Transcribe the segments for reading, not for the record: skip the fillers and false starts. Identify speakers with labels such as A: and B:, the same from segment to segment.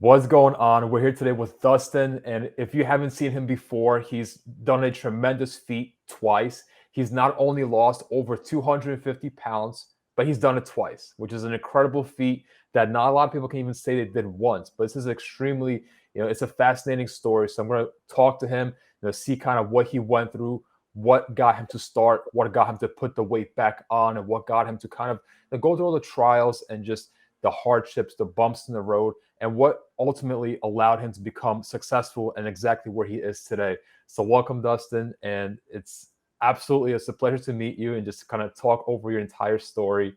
A: What's going on? We're here today with Dustin, and if you haven't seen him before, he's done a tremendous feat twice. He's not only lost over 250 pounds, but he's done it twice, which is an incredible feat that not a lot of people can even say they did once. But this is extremely, it's a fascinating story. So I'm going to talk to him, see kind of what he went through, what got him to start, what got him to put the weight back on, and what got him to kind of go through all the trials and just the hardships, the bumps in the road, and what ultimately allowed him to become successful and exactly where he is today. So, welcome, Dustin. And it's a pleasure to meet you and just kind of talk over your entire story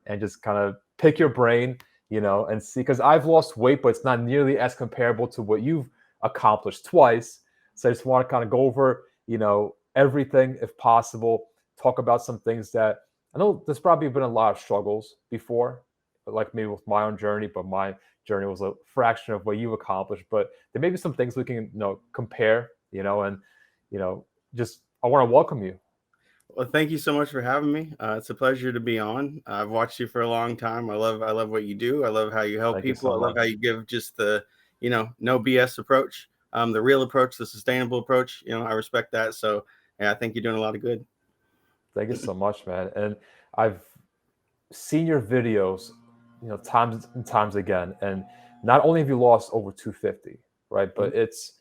A: and just kind of pick your brain, and see, because I've lost weight, but it's not nearly as comparable to what you've accomplished twice. So, I just want to kind of go over, everything if possible, talk about some things that I know there's probably been a lot of struggles before, like maybe with my own journey, but my journey was a fraction of what you've accomplished. But there may be some things we can, compare, and just I want to welcome you.
B: Well, thank you so much for having me. It's a pleasure to be on. I've watched you for a long time. I love what you do. I love how you help
A: Thank you
B: people.
A: so
B: I love how
A: much.
B: you give just the, no BS approach, the real approach, the sustainable approach. I respect that. So yeah, I think you're doing a lot of good.
A: Thank you so much, man. And I've seen your videos, times and times again. And not only have you lost over 250, right,
B: Mhm.
A: but it's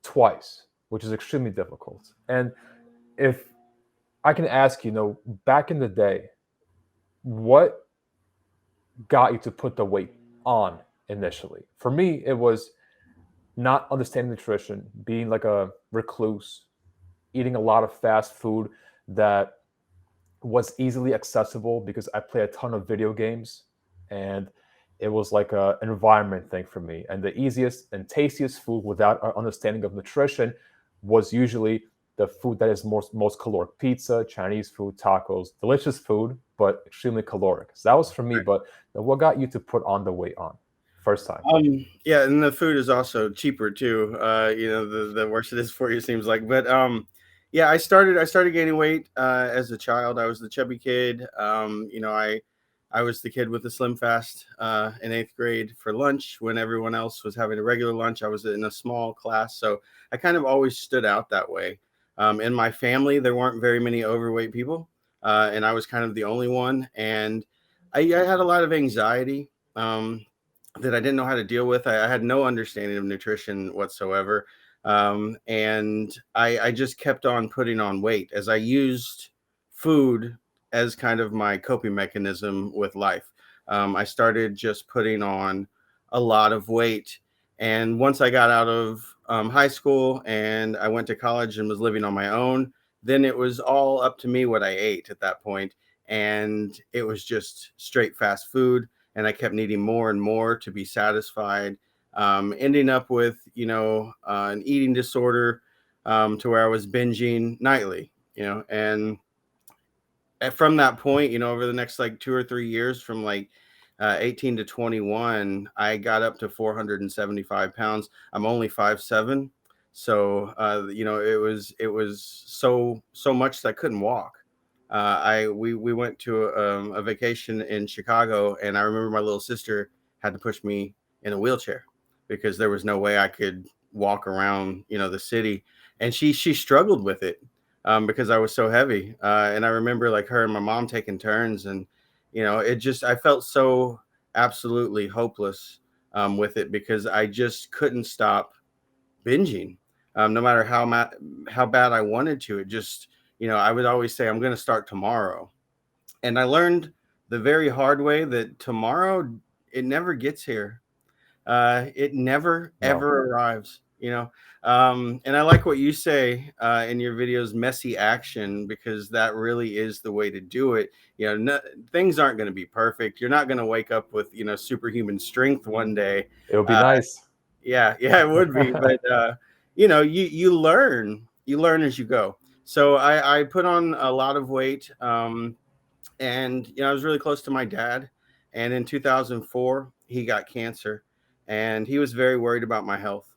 A: twice, which is extremely difficult. And if I can ask, back in the day, what got you to put the weight on initially? For me, it was not understanding nutrition, being like a recluse, eating a lot of fast food that was easily accessible because I play a ton of video games, and it was like an environment thing for me. And the easiest and tastiest food without an understanding of nutrition was usually the food that is most caloric: pizza, Chinese food, tacos, delicious food, but extremely caloric. So that was for me. But what got you to put on the weight on first time?
B: Yeah, and the food is also cheaper too. The worse it is for you seems like. But yeah, I started gaining weight as a child. I was the chubby kid. I was the kid with the slim fast in eighth grade for lunch when everyone else was having a regular lunch. I was in a small class, so I kind of always stood out that way. In my family, there weren't very many overweight people, and I was kind of the only one. And I had a lot of anxiety. That I didn't know how to deal with. I had no understanding of nutrition whatsoever. And I just kept on putting on weight as I used food as kind of my coping mechanism with life. I started just putting on a lot of weight. And once I got out of high school and I went to college and was living on my own, then it was all up to me what I ate at that point. And it was just straight fast food, and I kept needing more and more to be satisfied, ending up with an eating disorder, to where I was binging nightly. And from that point, over the next like 2 or 3 years, from like 18 to 21, I got up to 475 pounds. I'm only 5'7". So it was so much that I couldn't walk. We went to a vacation in Chicago, and I remember my little sister had to push me in a wheelchair because there was no way I could walk around, the city. And she struggled with it, because I was so heavy. And I remember like her and my mom taking turns, and it just I felt so absolutely hopeless with it because I just couldn't stop binging, no matter how bad I wanted to. It just I would always say I'm going to start tomorrow, and I learned the very hard way that tomorrow, it never gets here. It never
A: No.
B: ever arrives. And I like what you say in your videos, messy action, because that really is the way to do it. No, things aren't going to be perfect. You're not going to wake up with superhuman strength one day.
A: It would be
B: Uh,
A: nice.
B: yeah, yeah, it would be, but you learn as you go. So I put on a lot of weight, and I was really close to my dad. And in 2004, he got cancer, and he was very worried about my health.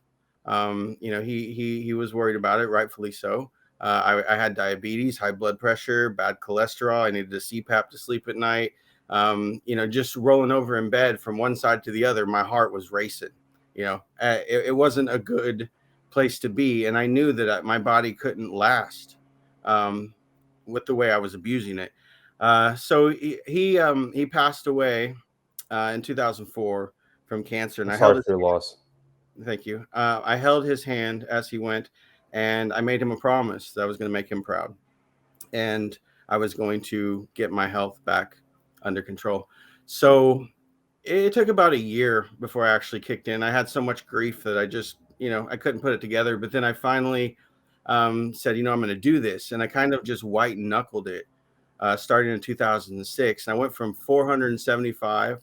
B: He was worried about it, rightfully so. I had diabetes, high blood pressure, bad cholesterol. I needed a CPAP to sleep at night. Just rolling over in bed from one side to the other, my heart was racing. It wasn't a good place to be, and I knew that my body couldn't last um, with the way I was abusing it. So he passed away in 2004 from cancer, and
A: I'm
B: I held
A: sorry
B: his
A: for your loss.
B: thank you. I held his hand as he went, and I made him a promise that I was going to make him proud, and I was going to get my health back under control. So it took about a year before I actually kicked in. I had so much grief that I just, I couldn't put it together. But then I finally said, I'm going to do this. And I kind of just white knuckled it starting in 2006. And I went from 475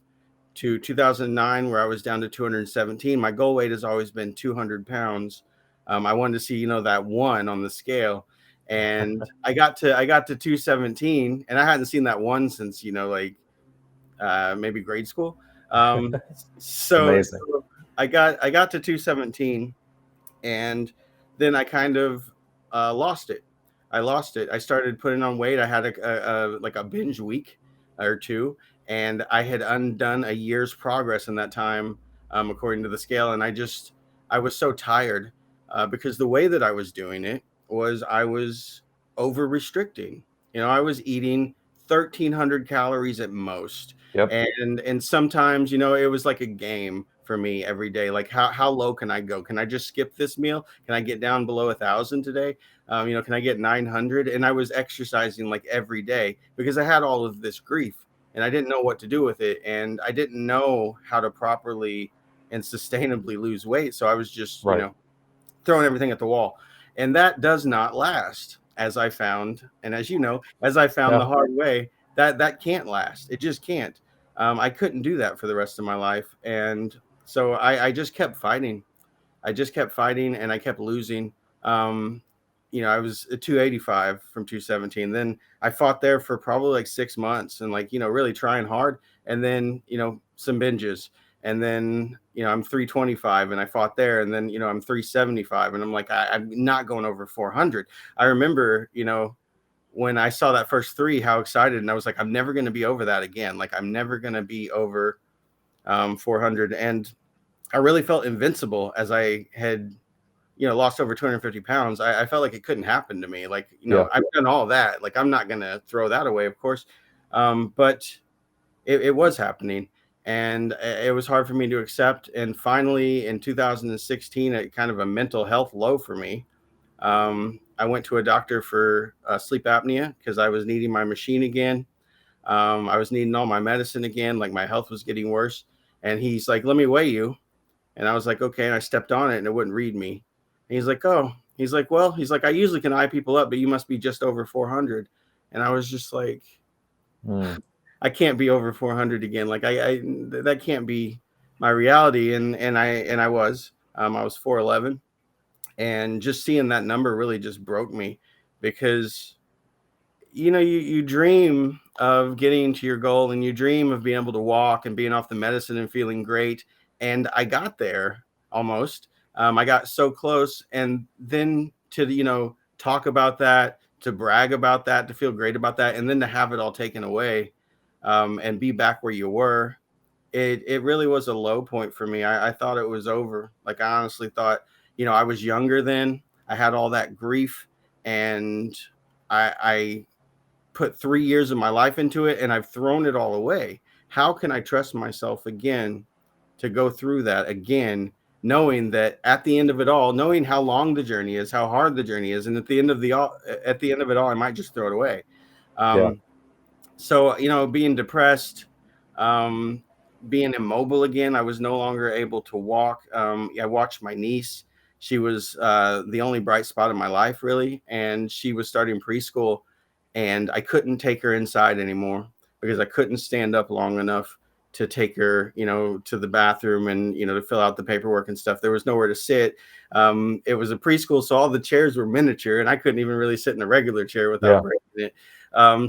B: to 2009, where I was down to 217. My goal weight has always been 200 pounds. I wanted to see, that one on the scale. And I got to 217, and I hadn't seen that one since, maybe grade school. Um, so,
A: Amazing.
B: so I got to 217, and then I kind of lost it. I lost it. I started putting on weight. I had like a binge week or two, and I had undone a year's progress in that time, according to the scale. And I was so tired because the way that I was doing it was I was over restricting. I was eating 1,300 calories at most,
A: Yep.
B: and sometimes it was like a game for me every day. Like how low can I go? Can I just skip this meal? Can I get down below 1,000 today? Can I get 900? And I was exercising like every day because I had all of this grief and I didn't know what to do with it, and I didn't know how to properly and sustainably lose weight. So I was just
A: Right.
B: throwing everything at the wall, and that does not last, as I found, and as I found the
A: No.
B: hard way, that can't last. It just can't. I couldn't do that for the rest of my life, and so I just kept fighting. I just kept fighting, and I kept losing. I was at 285 from 217. Then I fought there for probably like 6 months, and really trying hard. And then some binges, and then I'm 325, and I fought there, and then I'm 375, and I'm like I'm not going over 400. I remember when I saw that first three, how excited, and I was like, I'm never going to be over that again. Like I'm never going to be over 400, and I really felt invincible as I had, lost over 250 pounds. I felt like it couldn't happen to me. Like,
A: Yeah.
B: I've done all that. Like, I'm not going to throw that away, of course. But it was happening, and it was hard for me to accept. And finally, in 2016, at kind of a mental health low for me, I went to a doctor for sleep apnea because I was needing my machine again. I was needing all my medicine again. Like, my health was getting worse. And he's like, let me weigh you. And I was like, okay. And I stepped on it and it wouldn't read me. And he's like, oh, he's like, well, he's like, I usually can eye people up, but you must be just over 400. And I was just like, I can't be over 400 again. Like that can't be my reality. And I was 411, and just seeing that number really just broke me because, you dream of getting to your goal, and you dream of being able to walk and being off the medicine and feeling great. And I got there almost. I got so close. And then to, talk about that, to brag about that, to feel great about that, and then to have it all taken away, and be back where you were, it really was a low point for me. I thought it was over. Like, I honestly thought, I was younger then. I had all that grief, and I put 3 years of my life into it, and I've thrown it all away. How can I trust myself again to go through that again, knowing that at the end of it all, knowing how long the journey is, how hard the journey is, and at the end of it all, I might just throw it away.
A: Yeah.
B: So being depressed, um, being immobile again, I was no longer able to walk. I watched my niece. She was the only bright spot in my life, really, and she was starting preschool, and I couldn't take her inside anymore because I couldn't stand up long enough to take her, to the bathroom and, to fill out the paperwork and stuff. There was nowhere to sit. It was a preschool, so all the chairs were miniature, and I couldn't even really sit in a regular chair without breaking it.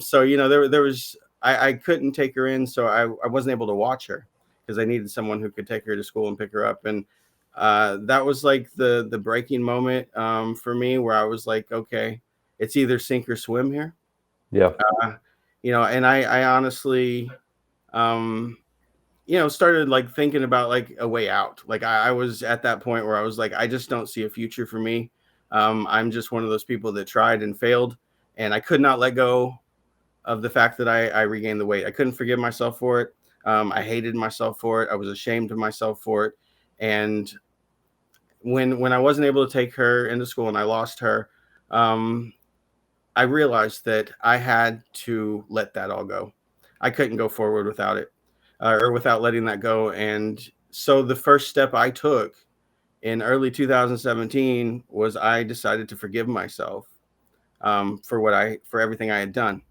B: So, there was, I couldn't take her in, so I wasn't able to watch her because I needed someone who could take her to school and pick her up. And that was like the breaking moment for me, where I was like, okay, it's either sink or swim here.
A: Yeah.
B: And I honestly, um, started like thinking about like a way out. Like I was at that point where I was like, I just don't see a future for me. I'm just one of those people that tried and failed, and I could not let go of the fact that I regained the weight. I couldn't forgive myself for it. I hated myself for it. I was ashamed of myself for it. And when I wasn't able to take her into school and I lost her, um, I realized that I had to let that all go. I couldn't go forward without it, or without letting that go. And so the first step I took in early 2017 was I decided to forgive myself, for everything I had done,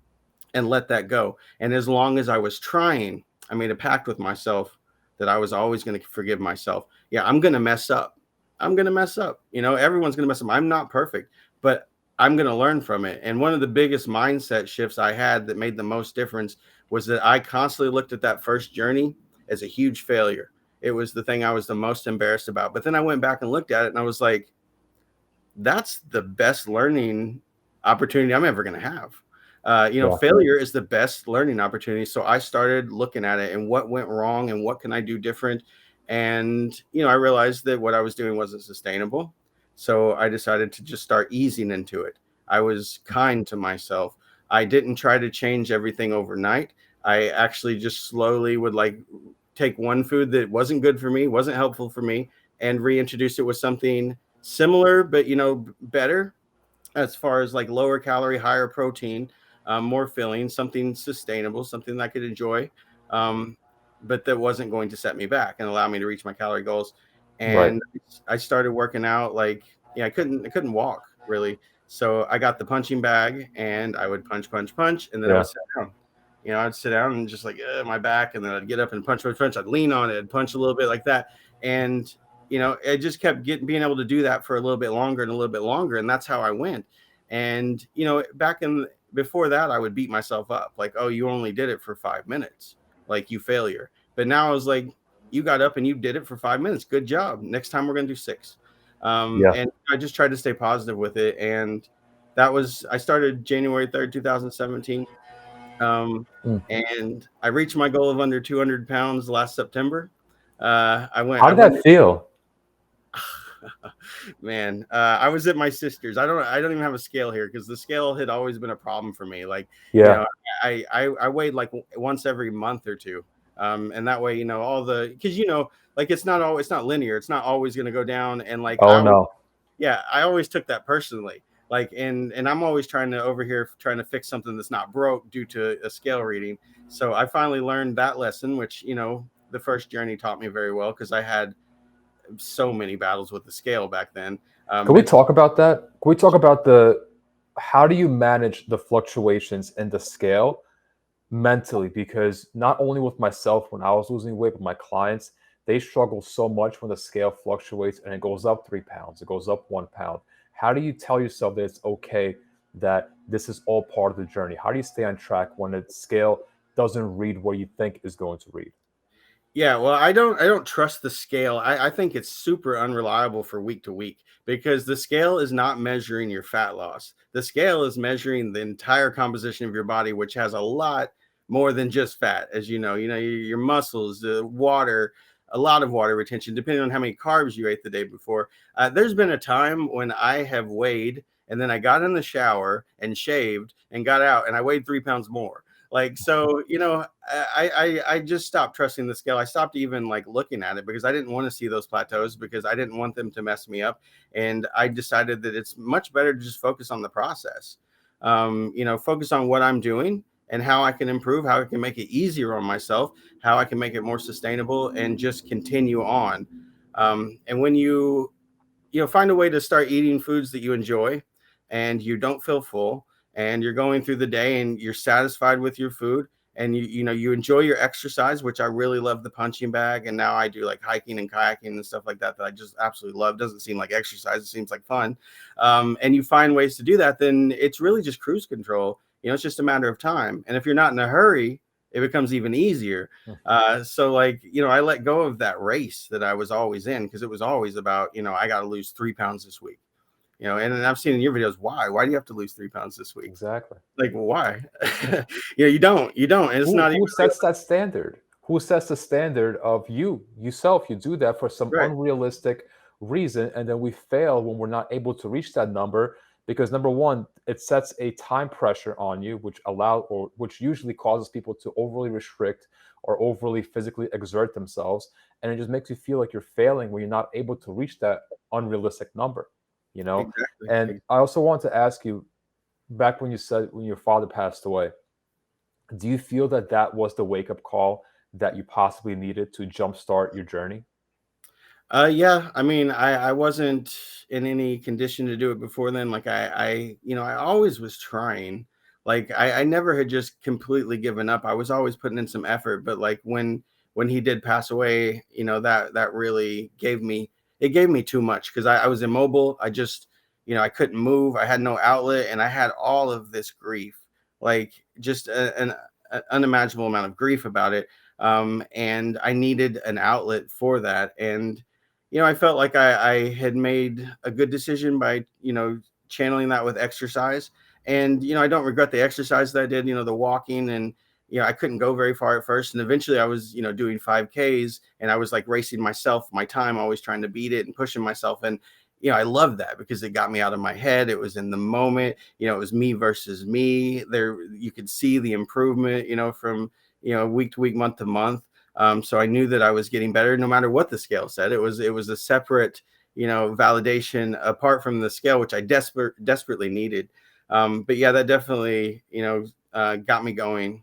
B: and let that go. And as long as I was trying, I made a pact with myself that I was always going to forgive myself. Yeah, I'm going to mess up. I'm going to mess up. Everyone's going to mess up. I'm not perfect, but I'm going to learn from it. And one of the biggest mindset shifts I had that made the most difference was that I constantly looked at that first journey as a huge failure. It was the thing I was the most embarrassed about. But then I went back and looked at it and I was like, that's the best learning opportunity I'm ever going to have.
A: Yeah.
B: Failure is the best learning opportunity. So I started looking at it and what went wrong and what can I do different. And, I realized that what I was doing wasn't sustainable. So I decided to just start easing into it. I was kind to myself. I didn't try to change everything overnight. I actually just slowly would like take one food that wasn't good for me, wasn't helpful for me, and reintroduce it with something similar, but, better, as far as like lower calorie, higher protein, more filling, something sustainable, something that I could enjoy, um, but that wasn't going to set me back and allow me to reach my calorie goals.
A: Right.
B: And I started working out like, I couldn't walk really. So I got the punching bag and I would punch, punch, punch, and then I
A: Yeah.
B: would sit down. I'd sit down and just like my back, and then I'd get up and punch, punch, punch. I'd lean on it, I'd punch a little bit like that, and it just kept being able to do that for a little bit longer and a little bit longer, and that's how I went. And back in before that, I would beat myself up like, oh, you only did it for 5 minutes, like you failure. But now I was like, you got up and you did it for 5 minutes. Good job. Next time we're gonna do 6.
A: Yeah.
B: And I just tried to stay positive with it, and I started January 3rd, 2017. Um,
A: Mm.
B: and I reached my goal of under 200 pounds last September.
A: How
B: I
A: did
B: went
A: that feel?
B: Man, I was at my sister's. I don't even have a scale here because the scale had always been a problem for me. Like, you
A: Yeah.
B: know, I weighed like once every month or two. And that way, because like it's not linear. It's not always going to go down. And like
A: Oh no.
B: I always took that personally. Like, and I'm always trying to over here trying to fix something that's not broke due to a scale reading. So I finally learned that lesson, which the first journey taught me very well because I had so many battles with the scale back then.
A: Can we
B: It's
A: talk about that? Can we talk about the how do you manage the fluctuations in the scale mentally? Because not only with myself when I was losing weight, but my clients, they struggle so much when the scale fluctuates and it goes up 3 pounds, it goes up 1 pound. How do you tell yourself that it's okay, that this is all part of the journey? How do you stay on track when the scale doesn't read what you think is going to read?
B: Yeah, well, I don't trust the scale. I think it's super unreliable for week to week because the scale is not measuring your fat loss. The scale is measuring the entire composition of your body, which has a lot more than just fat, as you know. Your muscles, the water, a lot of water retention, depending on how many carbs you ate the day before. There's been a time when I have weighed and then I got in the shower and shaved and got out and I weighed 3 pounds more. Like, so, I just stopped trusting the scale. I stopped even like looking at it because I didn't want to see those plateaus because I didn't want them to mess me up. And I decided that it's much better to just focus on the process. Focus on what I'm doing and how I can improve, how I can make it easier on myself, how I can make it more sustainable, and just continue on. And when find a way to start eating foods that you enjoy and you don't feel full, and you're going through the day and you're satisfied with your food, and you enjoy your exercise, which I really love the punching bag, and now I do like hiking and kayaking and stuff like that I just absolutely love. Doesn't seem like exercise, it seems like fun. And you find ways to do that, then it's really just cruise control. It's just a matter of time, and if you're not in a hurry, it becomes even easier. So like, I let go of that race that I was always in because it was always about, I got to lose 3 pounds this week. And I've seen in your videos, why do you have to lose 3 pounds this week?
A: Exactly.
B: Like, why? You don't, and it's not even
A: Who
B: real.
A: sets that standard? who sets the standard of you yourself? You do that for some
B: Right.
A: unrealistic reason, and then we fail when we're not able to reach that number because number one, it sets a time pressure on you, which usually causes people to overly restrict or overly physically exert themselves, and it just makes you feel like you're failing when you're not able to reach that unrealistic number. You know,
B: Exactly.
A: and I also want to ask you, back when you said when your father passed away, do you feel that that was the wake up call that you possibly needed to jumpstart your journey?
B: Yeah, I mean, I wasn't in any condition to do it before then. Like I always was trying. Like I never had just completely given up. I was always putting in some effort. But like when he did pass away, that really gave me too much because I was immobile. I just, I couldn't move. I had no outlet, and I had all of this grief, like just an unimaginable amount of grief about it. And I needed an outlet for that, and I felt like I had made a good decision by, channeling that with exercise. And, I don't regret the exercise that I did, the walking, and, I couldn't go very far at first. And eventually I was, doing 5Ks, and I was like racing myself, my time, always trying to beat it and pushing myself. And, I loved that because it got me out of my head. It was in the moment, it was me versus me there. You could see the improvement, from, week to week, month to month. So I knew that I was getting better no matter what the scale said. It was a separate, validation apart from the scale, which I desperately needed. But yeah, that definitely, got me going.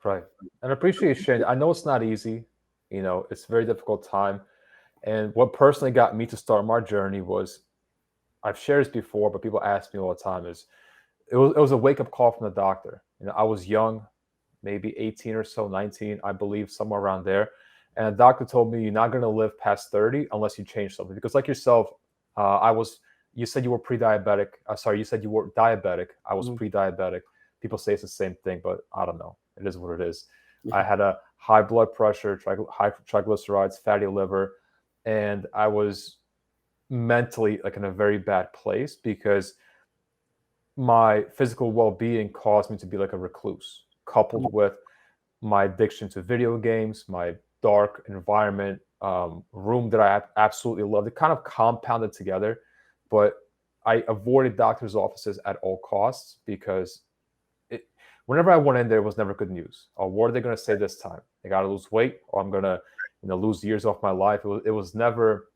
A: Right. And I appreciate you sharing. I know it's not easy. It's a very difficult time. And what personally got me to start my journey was I've shared this before, but people ask me all the time is it was a wake up call from the doctor. I was young, maybe 18 or so, 19, I believe, somewhere around there. And the doctor told me you're not going to live past 30 unless you change something. Because, like yourself, you said you were pre diabetic. Sorry, you said you were diabetic. I was
B: Mhm.
A: pre diabetic. People say it's the same thing, but I don't know. It is what it is. I
B: Yeah.
A: had a high blood pressure, high triglycerides, fatty liver, and I was mentally like in a very bad place because my physical well-being caused me to be like a recluse coupled with my addiction to video games, my dark environment, room that I absolutely loved. It kind of compounded together, but I avoided doctors' offices at all costs because whenever I went in there, it was never good news. Or what are they going to say this time? I got to lose weight, or I'm going to, lose years off my life. It was never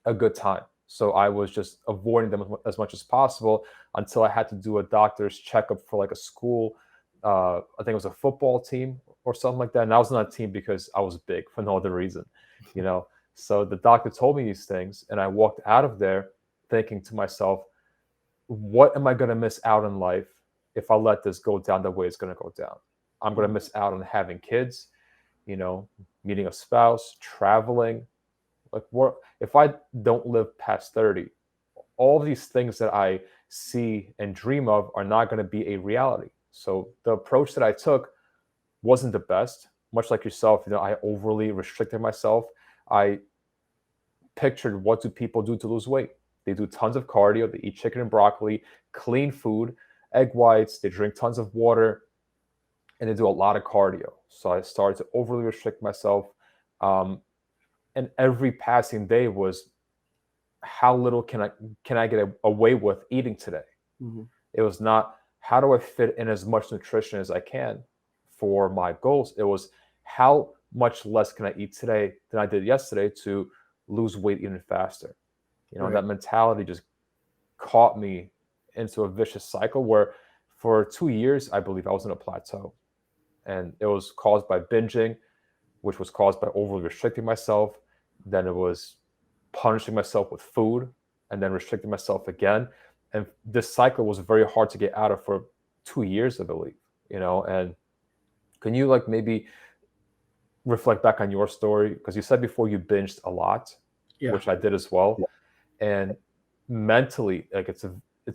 A: a good time. So I was just avoiding them as much as possible until I had to do a doctor's checkup for like a school. I think it was a football team or something like that. And I was on that team because I was big for no other reason, you know. So the doctor told me these things, and I walked out of there thinking to myself, what am I going to miss out in life if I let this go down the way it's going to go down? I'm going to miss out on having kids, you know, meeting a spouse, traveling, like what if I don't live past 30, all these things that I see and dream of are not going to be a reality. So the approach that I took wasn't the best. Much like yourself, I overly restricted myself. I pictured, what do people do to lose weight? They do tons of cardio, they eat chicken and broccoli, clean food, egg whites, they drink tons of water, and they do a lot of cardio. So I started to overly restrict myself. Um, and every passing day was, how little can I get away with eating today?
B: Mhm.
A: It was not, how do I fit in as much nutrition as I can for my goals. It was, how much less can I eat today than I did yesterday to lose weight even faster.
B: Right.
A: That mentality just caught me into a vicious cycle where for 2 years I believe I was in a plateau, and it was caused by binging, which was caused by overly restricting myself. Then it was punishing myself with food and then restricting myself again. And this cycle was very hard to get out of for 2 years, I believe, and can you like maybe reflect back on your story? Because you said before you binged a lot,
B: Yeah.
A: which I did as well. And mentally, like it's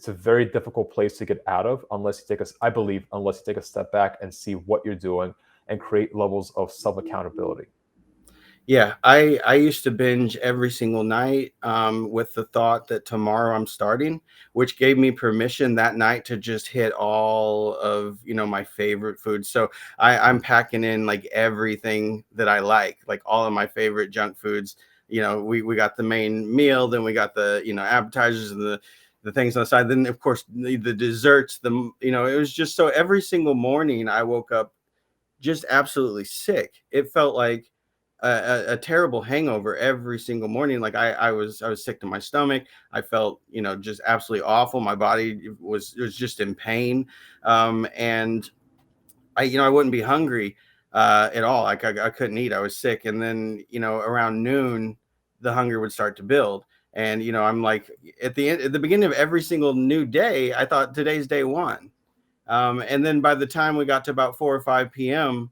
A: a very difficult place to get out of unless you take us, I believe, unless you take a step back and see what you're doing and create levels of self accountability.
B: Yeah, I used to binge every single night, with the thought that tomorrow I'm starting, which gave me permission that night to just hit all of, my favorite foods. So I'm packing in like everything that I like all of my favorite junk foods. We got the main meal, then we got the, appetizers and the things on the side. Then of course the desserts, it was just so every single morning I woke up just absolutely sick. It felt like a terrible hangover every single morning. Like I was sick to my stomach. I felt, just absolutely awful. My body was just in pain. And I wouldn't be hungry at all. Like I couldn't eat. I was sick. And then, around noon, the hunger would start to build. And, I'm like at the beginning of every single new day, I thought today's day one. And then by the time we got to about 4 or 5 p.m.,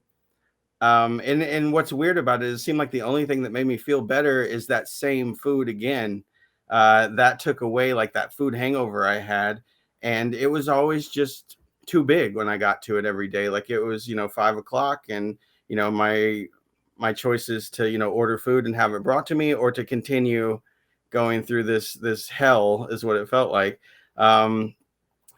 B: and what's weird about it is it seemed like the only thing that made me feel better is that same food again. That took away like that food hangover I had, and it was always just too big when I got to it every day. Like it was, 5 o'clock, and my choices to order food and have it brought to me, or to continue going through this hell is what it felt like. Um,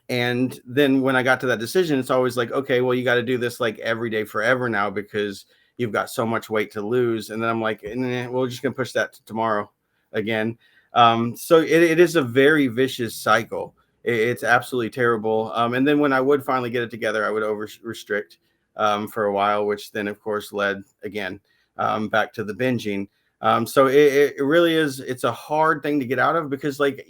B: and then when I got to that decision, it's always like, okay, well, you got to do this like every day forever now because you've got so much weight to lose. And then I'm like, we're just going to push that to tomorrow again. So it is a very vicious cycle. It's absolutely terrible. And then when I would finally get it together, I would over restrict for a while, which then, of course, led again back to the binging. So it really is. It's a hard thing to get out of because, like,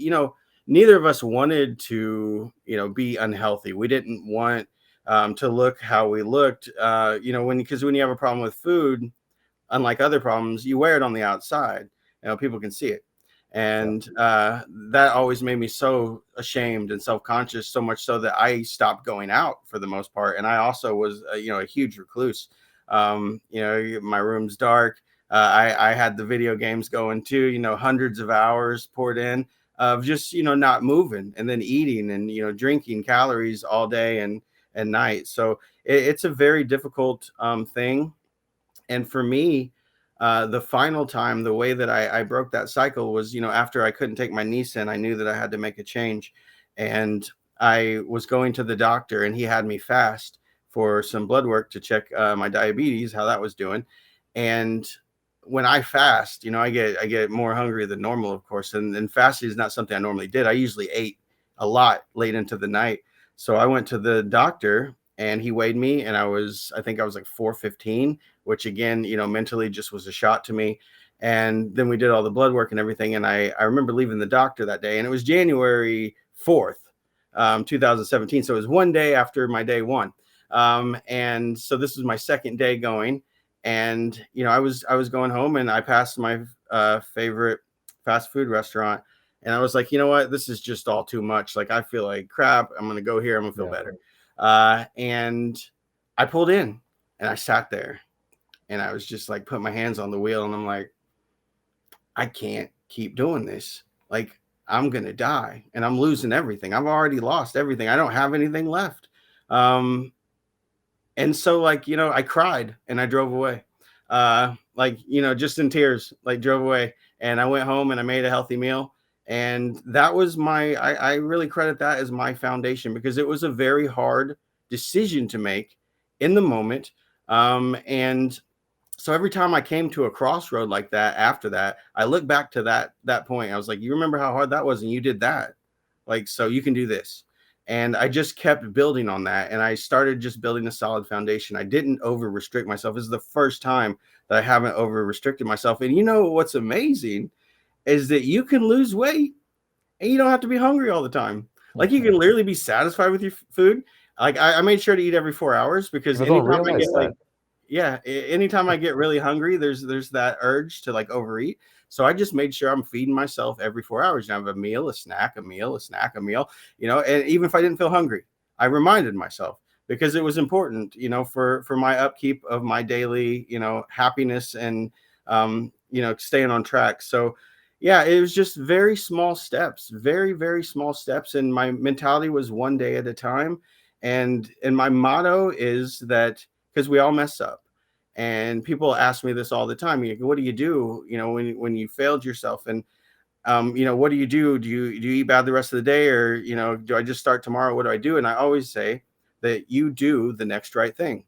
B: neither of us wanted to, be unhealthy. We didn't want to look how we looked, because when you have a problem with food, unlike other problems, you wear it on the outside. People can see it.
A: Yeah.
B: And that always made me so ashamed and self-conscious, so much so that I stopped going out for the most part. And I also was, a huge recluse. My room's dark. I had the video games going too, hundreds of hours poured in of just, not moving and then eating and, drinking calories all day and night. So it's a very difficult thing. And for me, the final time, the way that I broke that cycle was, after I couldn't take my niece in, I knew that I had to make a change. And I was going to the doctor, and he had me fast for some blood work to check my diabetes, how that was doing. And when I fast, I get more hungry than normal, of course. And fasting is not something I normally did. I usually ate a lot late into the night. So I went to the doctor, and he weighed me, and I think I was like 415, which again, mentally just was a shot to me. And then we did all the blood work and everything. And I remember leaving the doctor that day, and it was January 4th, 2017. So it was one day after my day one. And so this was my second day going. And, I was going home, and I passed my favorite fast food restaurant. And I was like, you know what? This is just all too much. Like, I feel like crap. I'm going to go here. I'm going to feel
A: Yeah.
B: better. And I pulled in, and I sat there, and I was just like, put my hands on the wheel, and I'm like, I can't keep doing this. Like, I'm going to die, and I'm losing everything. I've already lost everything. I don't have anything left. Um, and so, like, I cried, and I drove away. Like, just in tears, like, drove away. And I went home, and I made a healthy meal. And that was I really credit that as my foundation, because it was a very hard decision to make in the moment. And so every time I came to a crossroad like that, after that, I look back to that point. I was like, you remember how hard that was, and you did that. Like, so you can do this. And I just kept building on that. And I started just building a solid foundation. I didn't over restrict myself. This is the first time that I haven't over restricted myself. And what's amazing is that you can lose weight, and you don't have to be hungry all the time. Like, you can literally be satisfied with your food. Like, I made sure to eat every 4 hours, because
A: People don't
B: anytime I
A: realize
B: get like,
A: that.
B: yeah, anytime I get really hungry, there's that urge to like overeat. So I just made sure I'm feeding myself every 4 hours. And I have a meal, a snack, a meal, a snack, a meal, and even if I didn't feel hungry, I reminded myself, because it was important, for my upkeep of my daily, happiness, and staying on track. So yeah, it was just very small steps, very, very small steps. And my mentality was one day at a time. And my motto is that, because we all mess up, And people ask me this all the time. What do you do, when you failed yourself? And what do you do? Do you eat bad the rest of the day, or do I just start tomorrow? What do I do? And I always say that you do the next right thing.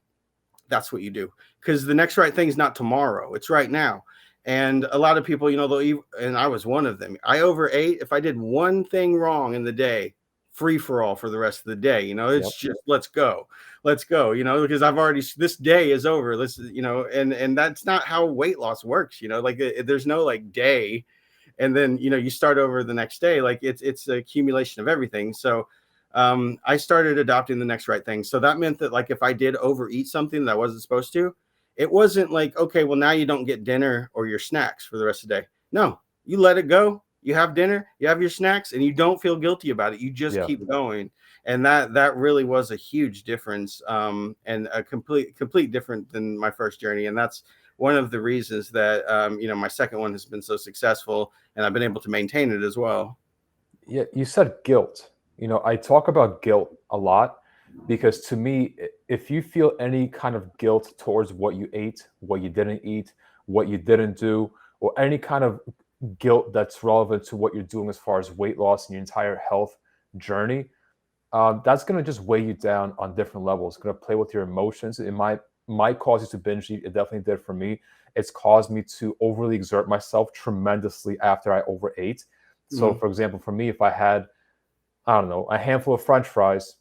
B: That's what you do, because the next right thing is not tomorrow, it's right now. And a lot of people, they'll eat, and I was one of them. I overate. If I did one thing wrong in the day, free for all for the rest of the day.
A: Yep.
B: It's just let's go, because I've already, this day is over. Let's, and that's not how weight loss works. Like there's no like day and then you start over the next day. Like it's an accumulation of everything. So I started adopting the next right thing. So that meant that, like, if I did overeat something that I wasn't supposed to, it wasn't like, okay, well, now you don't get dinner or your snacks for the rest of the day. No, you let it go. You have dinner, you have your snacks, and you don't feel guilty about it. You just keep going. And that really was a huge difference, and a complete different than my first journey. And that's one of the reasons that my second one has been so successful, and I've been able to maintain it as well.
A: Yeah, you said guilt. I talk about guilt a lot because to me, if you feel any kind of guilt towards what you ate, what you didn't eat, what you didn't do, or any kind of guilt that's relevant to what you're doing as far as weight loss and your entire health journey, that's going to just weigh you down on different levels. It's going to play with your emotions. It might cause you to binge eat. It definitely did for me. It's caused me to overly exert myself tremendously after I overate. So, for example, for me, if I had, I don't know, a handful of French fries,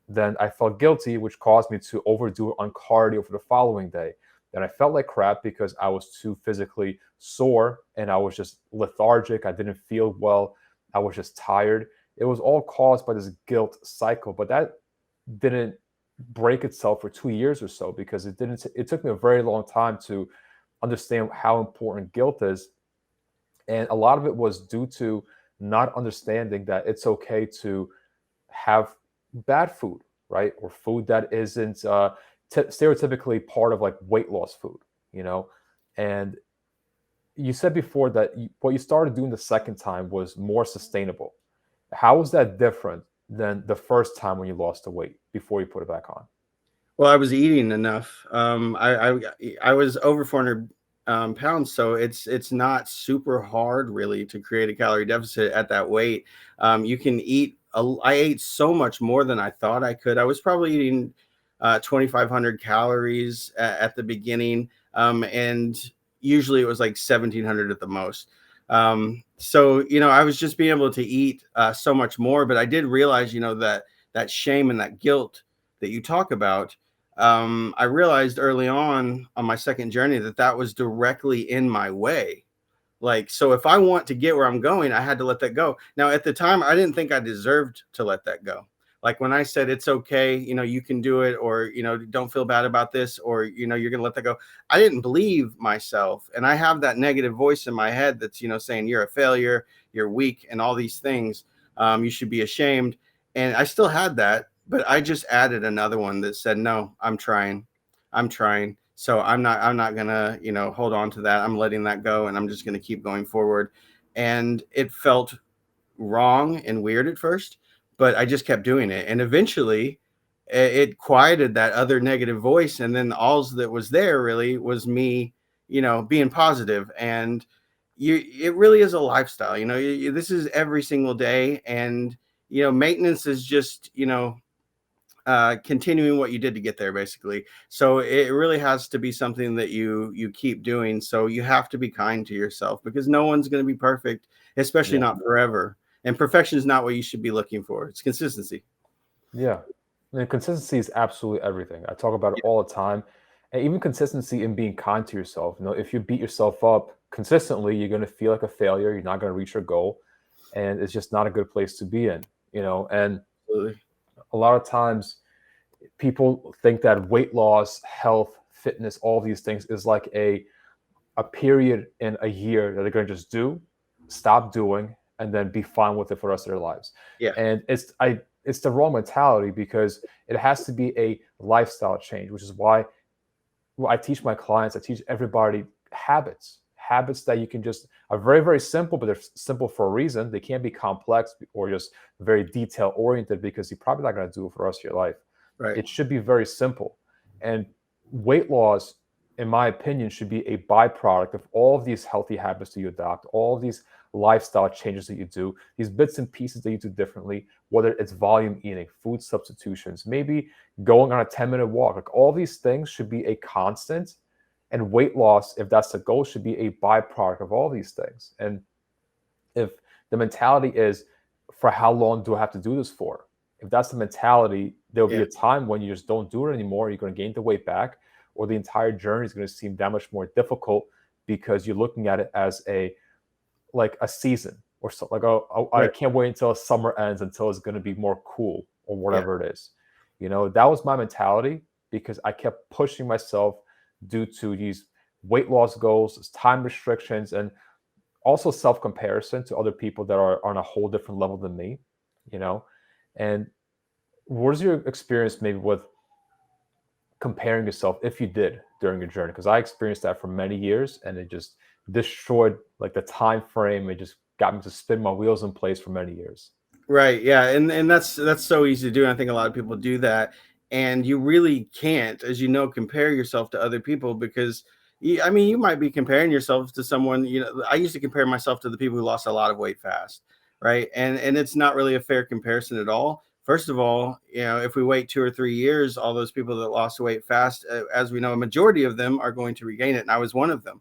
A: then I felt guilty, which caused me to overdo it on cardio for the following day. Then I felt like crap because I was too physically sore and I was just lethargic. I didn't feel well. I was just tired. It was all caused by this guilt cycle, but that didn't break itself for 2 years or so because it took me a very long time to understand how important guilt is. And a lot of it was due to not understanding that it's okay to have bad food, right? Or food that isn't stereotypically part of like weight loss food, you know? And you said before that what you started doing the second time was more sustainable. How was that different than the first time when you lost the weight before you put it back on?
B: Well, I was eating enough. I was over 400 pounds, so it's not super hard really to create a calorie deficit at that weight. You can eat. I ate so much more than I thought I could. I was probably eating 2,500 calories at the beginning, and usually it was like 1,700 at the most. So I was just being able to eat so much more. But I did realize, that shame and that guilt that you talk about. I realized early on my second journey that was directly in my way. Like, so if I want to get where I'm going, I had to let that go. Now, at the time, I didn't think I deserved to let that go. Like when I said, it's okay, you can do it, or, don't feel bad about this, or, you're going to let that go. I didn't believe myself. And I have that negative voice in my head that's, saying you're a failure, you're weak, and all these things. You should be ashamed. And I still had that, but I just added another one that said, no, I'm trying. So I'm not gonna, hold on to that. I'm letting that go, and I'm just gonna keep going forward. And it felt wrong and weird at first, but I just kept doing it. And eventually it quieted that other negative voice. And then all that was there really was me, being positive. And it really is a lifestyle. This is every single day. And, maintenance is just, continuing what you did to get there, basically. So it really has to be something that you keep doing. So you have to be kind to yourself, because no one's going to be perfect, especially not forever. And perfection is not what you should be looking for. It's consistency.
A: Yeah. And consistency is absolutely everything. I talk about it all the time. And even consistency in being kind to yourself. If you beat yourself up consistently, you're going to feel like a failure. You're not going to reach your goal. And it's just not a good place to be in, and
B: Absolutely.
A: a lot of times people think that weight loss, health, fitness, all these things is like a period in a year that they're going to just stop doing, and then be fine with it for the rest of their lives.
B: Yeah.
A: And it's the wrong mentality, because it has to be a lifestyle change, which is why I teach my clients, I teach everybody habits that you can just are very, very simple, but they're simple for a reason. They can't be complex or just very detail oriented, because you're probably not going to do it for the rest of your life.
B: Right.
A: It should be very simple. And weight loss in my opinion, should be a byproduct of all of these healthy habits that you adopt, all of these lifestyle changes that you do, these bits and pieces that you do differently, whether it's volume eating, food substitutions, maybe going on a 10-minute walk. Like all these things should be a constant. And weight loss, if that's the goal, should be a byproduct of all these things. And if the mentality is, for how long do I have to do this for? If that's the mentality, there'll be
B: Yeah.
A: a time when you just don't do it anymore. You're going to gain the weight back, or the entire journey is going to seem that much more difficult because you're looking at it as a like a season or so. Like, oh, I
B: Right.
A: can't wait until summer ends until it's going to be more cool or
B: Yeah.
A: whatever it is. That was my mentality because I kept pushing myself due to these weight loss goals, time restrictions, and also self comparison to other people that are on a whole different level than me, you know. And what is your experience maybe with comparing yourself, if you did, during your journey? Because I experienced that for many years, and it just destroyed like the time frame. It just got me to spin my wheels in place for many years.
B: Right. Yeah. And that's so easy to do. And I think a lot of people do that. And you really can't, as you know, compare yourself to other people because I mean, you might be comparing yourself to someone, I used to compare myself to the people who lost a lot of weight fast. Right. And it's not really a fair comparison at all. First of all, if we wait 2 or 3 years, all those people that lost weight fast, as we know, a majority of them are going to regain it. And I was one of them.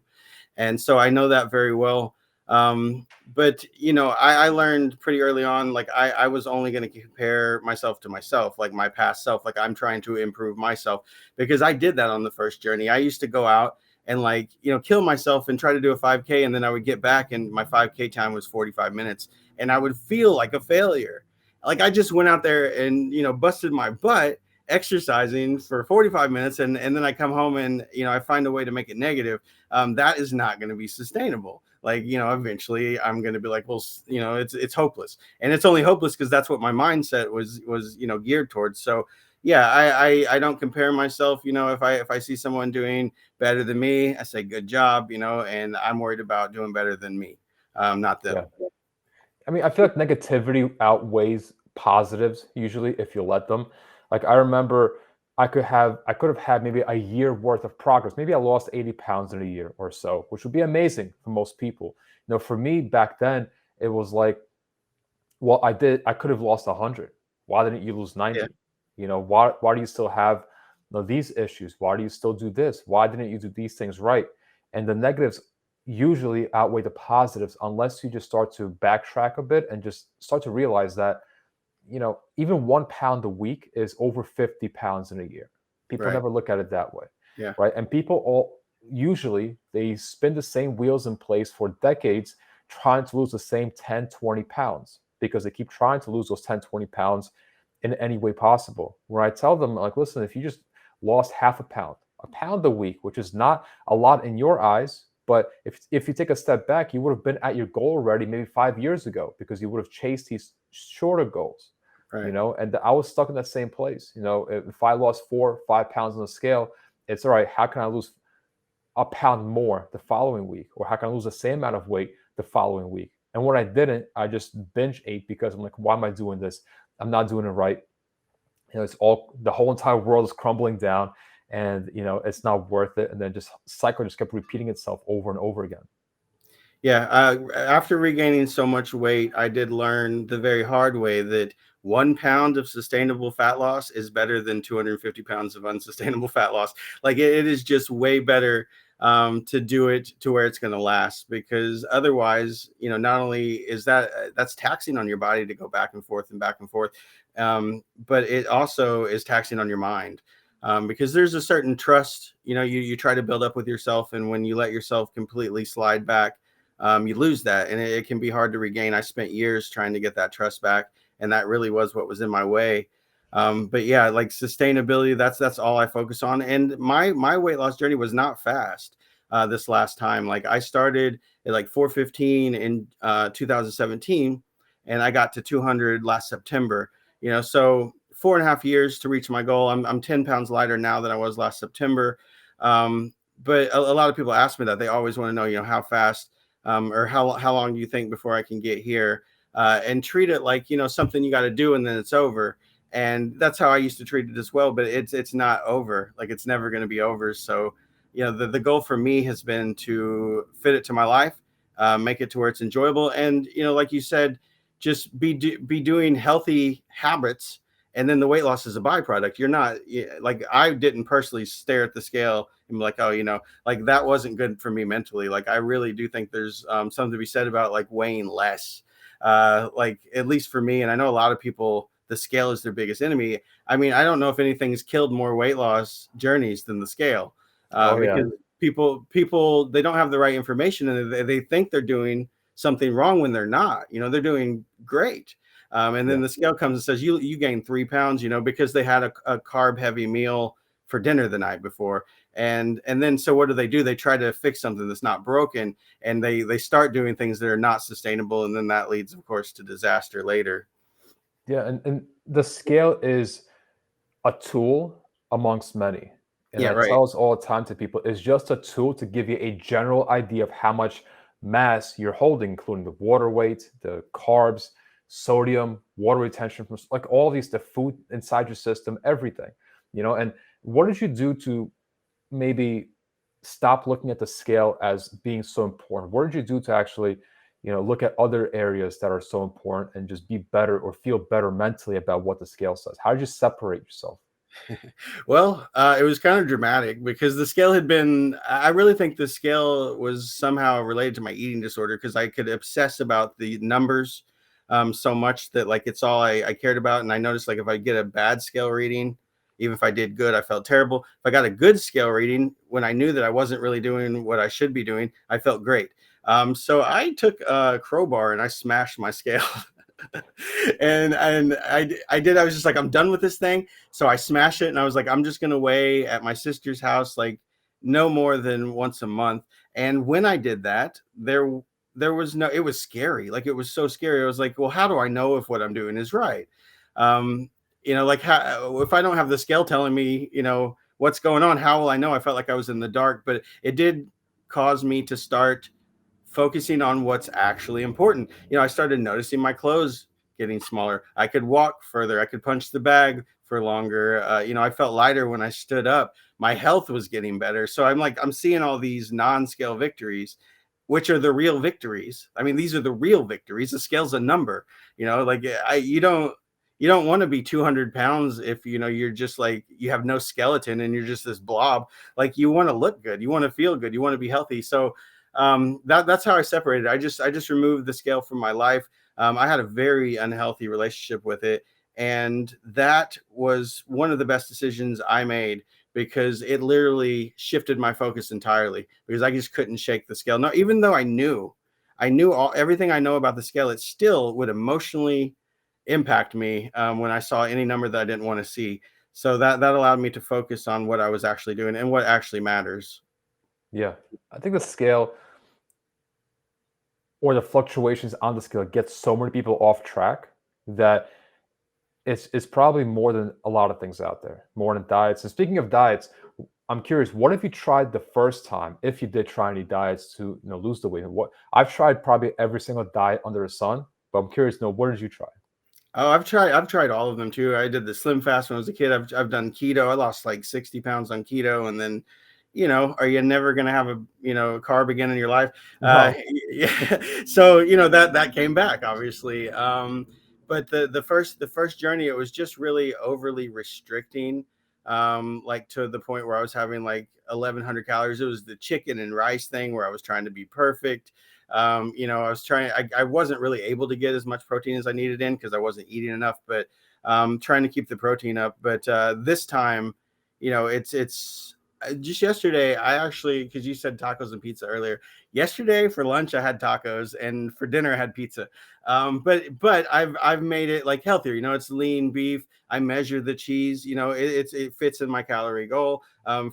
B: And so I know that very well. But I learned pretty early on, like I was only going to compare myself to myself, like my past self, like I'm trying to improve myself because I did that on the first journey. I used to go out and like, kill myself and try to do a 5K. And then I would get back and my 5K time was 45 minutes and I would feel like a failure. Like I just went out there and, busted my butt exercising for 45 minutes and then I come home and I find a way to make it negative. That is not going to be sustainable. Like, eventually I'm going to be like, well, it's hopeless, and it's only hopeless because that's what my mindset was geared towards. So yeah, I don't compare myself. If I see someone doing better than me, I say good job. And I'm worried about doing better than me, not them.
A: Yeah. I mean, I feel like negativity outweighs positives usually if you let them. Like I remember I could have had maybe a year worth of progress. Maybe I lost 80 pounds in a year or so, which would be amazing for most people. For me back then, it was like, well, I could have lost 100. Why didn't you lose
B: Yeah,
A: 90? Why do you still have these issues? Why do you still do this? Why didn't you do these things right? And the negatives usually outweigh the positives unless you just start to backtrack a bit and just start to realize that, even 1 pound a week is over 50 pounds in a year. People
B: right.
A: never look at it that way,
B: Yeah,
A: right? And people all usually they spin the same wheels in place for decades trying to lose the same 10, 20 pounds because they keep trying to lose those 10, 20 pounds in any way possible. Where I tell them, like, listen, if you just lost half a pound a week, which is not a lot in your eyes, but if you take a step back, you would have been at your goal already maybe 5 years ago because you would have chased these shorter goals,
B: right.
A: and I was stuck in that same place. If I lost 4, 5 pounds on the scale, it's all right. How can I lose a pound more the following week? Or how can I lose the same amount of weight the following week? And when I didn't, I just binge ate because I'm like, why am I doing this? I'm not doing it right. It's all the whole entire world is crumbling down and it's not worth it. And then just cycle just kept repeating itself over and over again.
B: Yeah, after regaining so much weight, I did learn the very hard way that 1 pound of sustainable fat loss is better than 250 pounds of unsustainable fat loss. Like it is just way better to do it to where it's going to last because otherwise, not only is that's taxing on your body to go back and forth, but it also is taxing on your mind. Because there's a certain trust, you try to build up with yourself, and when you let yourself completely slide back, you lose that, and it can be hard to regain. I spent years trying to get that trust back, and that really was what was in my way. But yeah, like sustainability, that's all I focus on. And my weight loss journey was not fast. This last time, like I started at like 415 in 2017, and I got to 200 last September. So 4.5 years to reach my goal. I'm 10 pounds lighter now than I was last September. But a lot of people ask me that. They always want to know, how fast or how long do you think before I can get here? And treat it like something you got to do and then it's over. And that's how I used to treat it as well. But it's not over. Like it's never going to be over. So the goal for me has been to fit it to my life, make it to where it's enjoyable, and like you said, just be doing healthy habits, and then the weight loss is a byproduct. You're not like, I didn't personally stare at the scale and be like, oh, like that wasn't good for me mentally. Like I really do think there's something to be said about like weighing less. Like at least for me, and I know a lot of people, the scale is their biggest enemy. I mean, I don't know if anything's killed more weight loss journeys than the scale,
A: Oh yeah.
B: because people they don't have the right information, and they think they're doing something wrong when they're not. They're doing great. And
A: Yeah.
B: then the scale comes and says you gained 3 pounds, because they had a carb heavy meal for dinner the night before. And then so what do? They try to fix something that's not broken, and they start doing things that are not sustainable, and then that leads, of course, to disaster later.
A: Yeah, and the scale is a tool amongst many. And
B: Yeah,
A: I
B: right.
A: tell us all the time to people, it's just a tool to give you a general idea of how much mass you're holding, including the water weight, the carbs, sodium, water retention from like all these, the food inside your system, everything. And what did you do to maybe stop looking at the scale as being so important? What did you do to actually, look at other areas that are so important and just be better or feel better mentally about what the scale says? How did you separate yourself?
B: Well, it was kind of dramatic because the scale had been, I really think the scale was somehow related to my eating disorder, because I could obsess about the numbers so much that like it's all I cared about. And I noticed like if I get a bad scale reading, even if I did good, I felt terrible. If I got a good scale reading, when I knew that I wasn't really doing what I should be doing, I felt great. So I took a crowbar and I smashed my scale. And I did. I was just like, I'm done with this thing. So I smashed it, and I was like, I'm just gonna weigh at my sister's house like no more than once a month. And when I did that, there was no. It was scary. Like it was so scary. I was like, well, how do I know if what I'm doing is right? Um, like how, if I don't have the scale telling me, what's going on, how will I know? I felt like I was in the dark, but it did cause me to start focusing on what's actually important. I started noticing my clothes getting smaller. I could walk further. I could punch the bag for longer. I felt lighter when I stood up. My health was getting better. So I'm seeing all these non-scale victories, which are the real victories. I mean, these are the real victories. The scale's a number, like you don't want to be 200 pounds if you're just like you have no skeleton and you're just this blob. Like you want to look good, you want to feel good, you want to be healthy. So that's how I separated. I just removed the scale from my life. I had a very unhealthy relationship with it, and that was one of the best decisions I made, because it literally shifted my focus entirely, because I just couldn't shake the scale. No, even though I knew everything I know about the scale, it still would emotionally impact me when I saw any number that I didn't want to see. So that allowed me to focus on what I was actually doing and what actually matters.
A: Yeah. I think the scale or the fluctuations on the scale gets so many people off track that it's probably more than a lot of things out there, more than diets. And speaking of diets, I'm curious, what have you tried the first time, if you did try any diets to lose the weight? And what I've tried probably every single diet under the sun, but I'm curious to know, what did you try?
B: Oh, I've tried all of them too. I did the Slim Fast when I was a kid. I've done keto. I lost like 60 pounds on keto, and then, are you never gonna have a carb again in your life? Uh,
A: No.
B: yeah. So that came back obviously. But the first journey, it was just really overly restricting, like to the point where I was having like 1,100 calories. It was the chicken and rice thing where I was trying to be perfect. I was I wasn't really able to get as much protein as I needed in because I wasn't eating enough, but trying to keep the protein up. But this time, it's just yesterday. I actually, because you said tacos and pizza earlier, yesterday for lunch I had tacos, and for dinner I had pizza. But I've made it like healthier. It's lean beef. I measure the cheese. It fits in my calorie goal.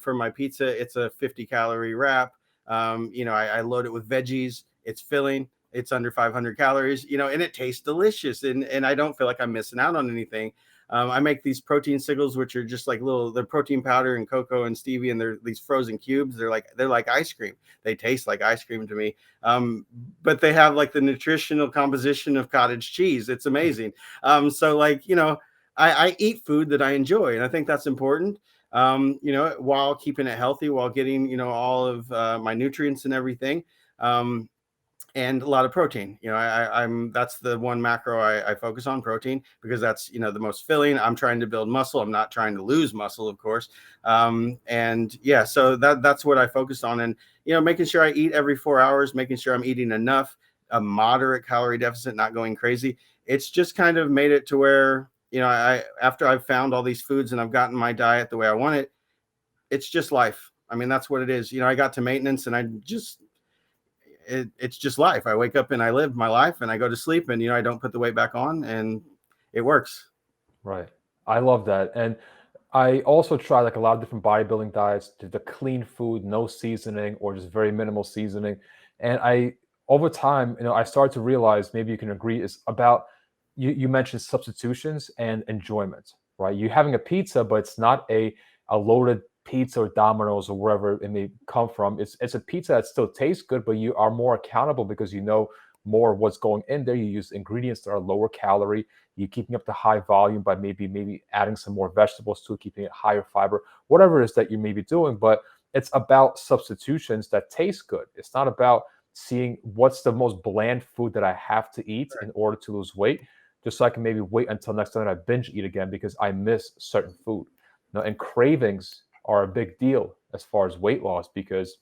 B: For my pizza, it's a 50-calorie wrap. I load it with veggies. It's filling. It's under 500 calories, and it tastes delicious. And I don't feel like I'm missing out on anything. I make these protein sickles, which are just like they're protein powder and cocoa and stevia, and they're these frozen cubes. They're like ice cream. They taste like ice cream to me. But they have like the nutritional composition of cottage cheese. It's amazing. So like, I eat food that I enjoy, and I think that's important. while keeping it healthy, while getting, all of my nutrients and everything. Um, and a lot of protein. I'm that's the one macro I focus on, protein, because that's the most filling. I'm trying to build muscle. I'm not trying to lose muscle, of course. And yeah, so that's what I focused on, and making sure I eat every 4 hours, making sure I'm eating enough, a moderate calorie deficit, not going crazy. It's just kind of made it to where I after I've found all these foods and I've gotten my diet the way I want it, it's just life. I mean, that's what it is. I got to maintenance, and it's just life. I wake up and I live my life, and I go to sleep, and I don't put the weight back on, and it works.
A: Right. I love that. And I also try like a lot of different bodybuilding diets, to the clean food, no seasoning or just very minimal seasoning. And I, over time, I started to realize, maybe you can agree, is about, you mentioned substitutions and enjoyment, right? You having a pizza, but it's not a loaded pizza or Domino's or wherever it may come from. It's a pizza that still tastes good, but you are more accountable because you know more of what's going in there. You use ingredients that are lower calorie. You keeping up the high volume by maybe adding some more vegetables to it, keeping it higher fiber, whatever it is that you may be doing. But it's about substitutions that taste good. It's not about seeing what's the most bland food that I have to eat in order to lose weight, just so I can maybe wait until next time I binge eat again because I miss certain food. And cravings are a big deal as far as weight loss, because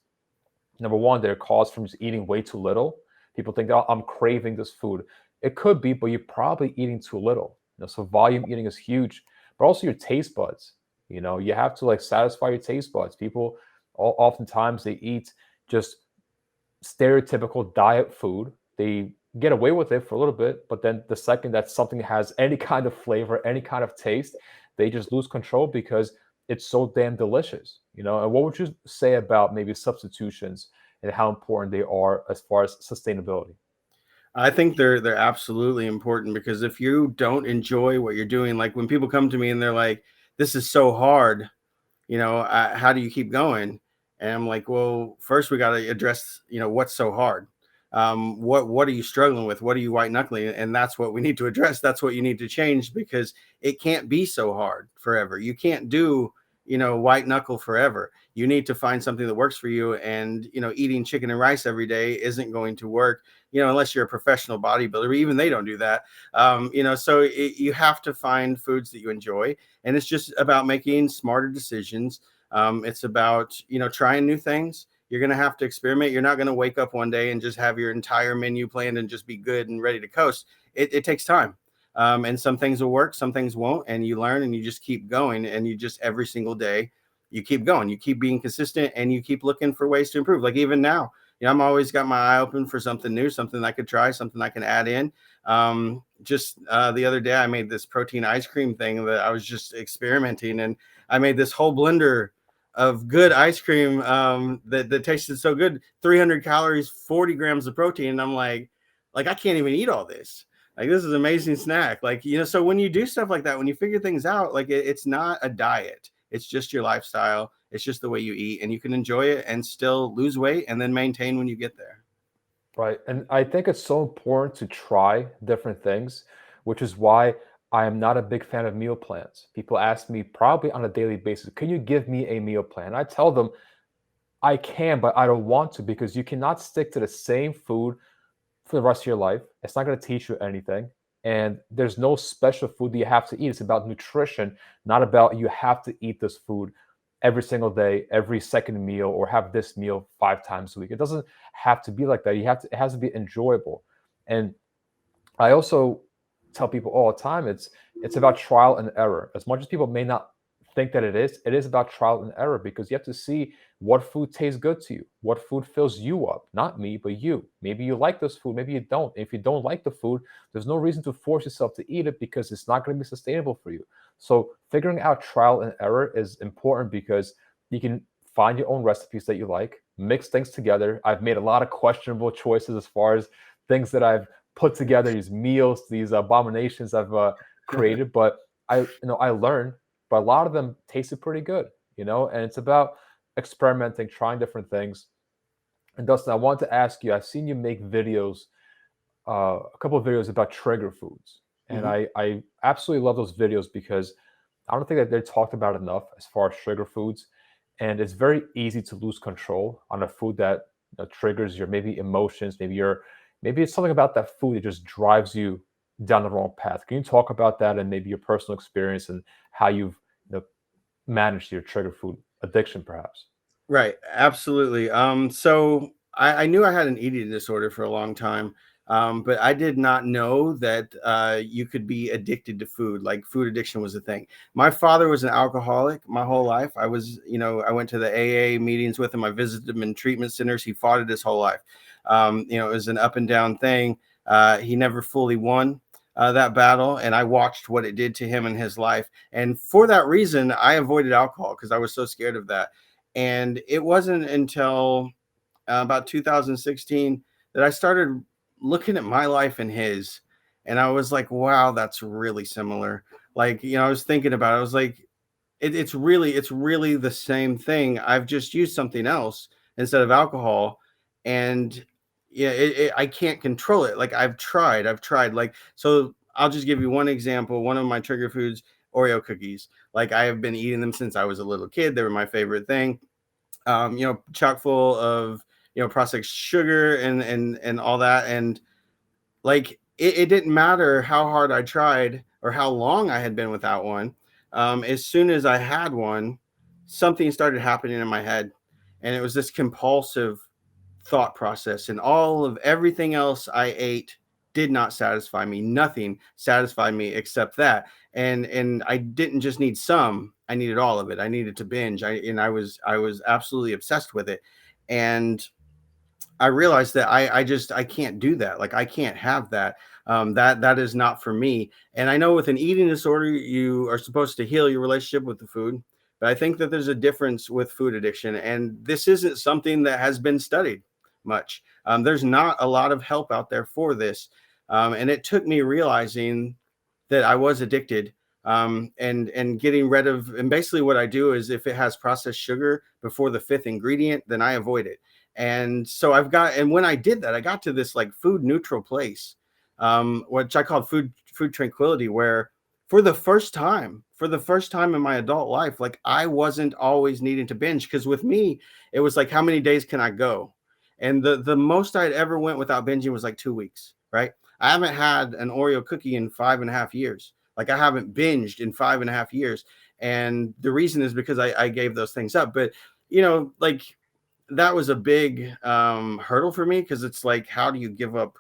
A: number one, they're caused from just eating way too little. People think, oh, I'm craving this food. It could be, but you're probably eating too little. So volume eating is huge, but also your taste buds. You have to like satisfy your taste buds. People oftentimes they eat just stereotypical diet food. They get away with it for a little bit, but then the second that something has any kind of flavor, any kind of taste, they just lose control because it's so damn delicious. And what would you say about maybe substitutions and how important they are as far as sustainability?
B: I think they're absolutely important, because if you don't enjoy what you're doing, like when people come to me and they're like, "This is so hard," how do you keep going? And I'm like, well, first we got to address, what's so hard. What are you struggling with? What are you white knuckling? And that's what we need to address. That's what you need to change, because it can't be so hard forever. You can't do, white knuckle forever. You need to find something that works for you. And eating chicken and rice every day isn't going to work, unless you're a professional bodybuilder. Even they don't do that. So you have to find foods that you enjoy, and it's just about making smarter decisions. It's about trying new things. You're going to have to experiment. You're not going to wake up one day and just have your entire menu planned and just be good and ready to coast. It takes time. And some things will work, some things won't, and you learn and you just keep going, and you just every single day you keep going, you keep being consistent, and you keep looking for ways to improve. Like even now, I'm always got my eye open for something new, something I could try, something I can add in. Just the other day, I made this protein ice cream thing that I was just experimenting, and I made this whole blender of good ice cream that tasted so good. 300 calories, 40 grams of protein, and I'm like I can't even eat all this. Like, this is an amazing snack. Like, so when you do stuff like that, when you figure things out, like it's not a diet. It's just your lifestyle. It's just the way you eat, and you can enjoy it and still lose weight and then maintain when you get there.
A: Right. And I think it's so important to try different things, which is why I am not a big fan of meal plans. People ask me probably on a daily basis, can you give me a meal plan? I tell them I can, but I don't want to, because you cannot stick to the same food for the rest of your life. It's not going to teach you anything. And there's no special food that you have to eat. It's about nutrition, not about you have to eat this food every single day, every second meal, or have this meal 5 times a week. It doesn't have to be like that. It has to be enjoyable. And I also tell people all the time, it's about trial and error. As much as people may not think that it is about trial and error, because you have to see what food tastes good to you, what food fills you up, not me, but you. Maybe you like this food, maybe you don't. If you don't like the food, there's no reason to force yourself to eat it, because it's not going to be sustainable for you. So figuring out trial and error is important, because you can find your own recipes that you like, mix things together. I've made a lot of questionable choices as far as things that I've put together, these meals, these abominations I've created, but I learned, but a lot of them tasted pretty good, and it's about experimenting, trying different things. And Dustin, I want to ask you, I've seen you make videos, a couple of videos about trigger foods. And
B: Mhm.
A: I absolutely love those videos, because I don't think that they're talked about enough as far as sugar foods, and it's very easy to lose control on a food that triggers your maybe emotions, maybe it's something about that food that just drives you down the wrong path. Can you talk about that and maybe your personal experience and how you've managed your trigger food addiction, perhaps?
B: Right, absolutely. So I knew I had an eating disorder for a long time, but I did not know that you could be addicted to food. Like food addiction was a thing. My father was an alcoholic my whole life. I went to the AA meetings with him. I visited him in treatment centers. He fought it his whole life. It was an up and down thing. He never fully won that battle, and I watched what it did to him in his life. And for that reason, I avoided alcohol because I was so scared of that. And it wasn't until about 2016 that I started looking at my life and his. And I was like, wow, that's really similar. Like, I was thinking about it. I was like, it's really the same thing. I've just used something else instead of alcohol. And yeah, I can't control it. Like I've tried. Like, so I'll just give you one example. One of my trigger foods, Oreo cookies. Like I have been eating them since I was a little kid. They were my favorite thing. Chock full of processed sugar and all that. And like it didn't matter how hard I tried or how long I had been without one. As soon as I had one, something started happening in my head, and it was this compulsive thought process, and all of everything else I ate did not satisfy me. Nothing satisfied me except that. And I didn't just need some, I needed all of it. I needed to binge. I was absolutely obsessed with it. And I realized that I can't do that. Like I can't have that. That is not for me. And I know with an eating disorder, you are supposed to heal your relationship with the food, but I think that there's a difference with food addiction, and this isn't something that has been studied much. There's not a lot of help out there for this, and it took me realizing that I was addicted. And getting rid of, and basically what I do is if it has processed sugar before the fifth ingredient, then I avoid it. And so and when I did that, I got to this like food neutral place, which I called food tranquility, where for the first time in my adult life, like I wasn't always needing to binge, because with me, it was like, how many days can I go? And the most I'd ever went without binging was like 2 weeks, right? I haven't had an Oreo cookie in 5.5 years. Like I haven't binged in 5.5 years. And the reason is because I gave those things up. But like that was a big hurdle for me, because it's like, how do you give up?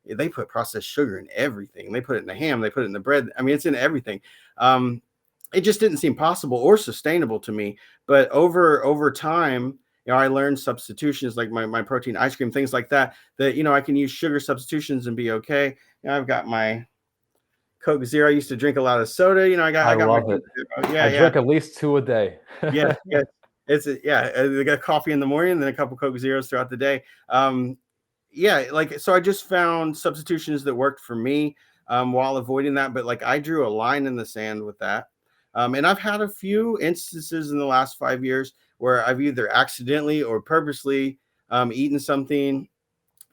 B: They put processed sugar in everything. They put it in the ham. They put it in the bread. I mean, it's in everything. It just didn't seem possible or sustainable to me. But over time, I learned substitutions like my protein ice cream, things like that. That I can use sugar substitutions and be okay. I've got my Coke Zero. I used to drink a lot of soda.
A: I
B: I got my
A: love it.
B: Coke Zero. Yeah,
A: I
B: yeah.
A: drink at least two a day.
B: Yeah, yeah. They got coffee in the morning, and then a couple Coke Zeros throughout the day. Yeah, like so I just found substitutions that worked for me while avoiding that. But like I drew a line in the sand with that. And I've had a few instances in the last 5 years where I've either accidentally or purposely eaten something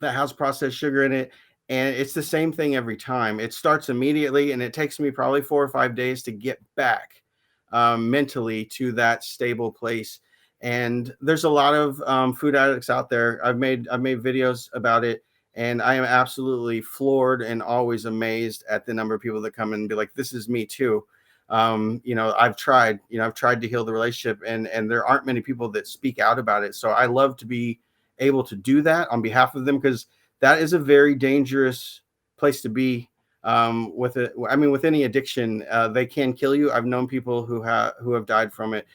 B: that has processed sugar in it. And it's the same thing every time. It starts immediately, and it takes me probably 4 or 5 days to get back mentally to that stable place. And there's a lot of food addicts out there. I've made videos about it, and I am absolutely floored and always amazed at the number of people that come and be like, "This is me too." I've tried. I've tried to heal the relationship, and there aren't many people that speak out about it. So I love to be able to do that on behalf of them, because that is a very dangerous place to be. With it, I mean, with any addiction, they can kill you. I've known people who have died from it,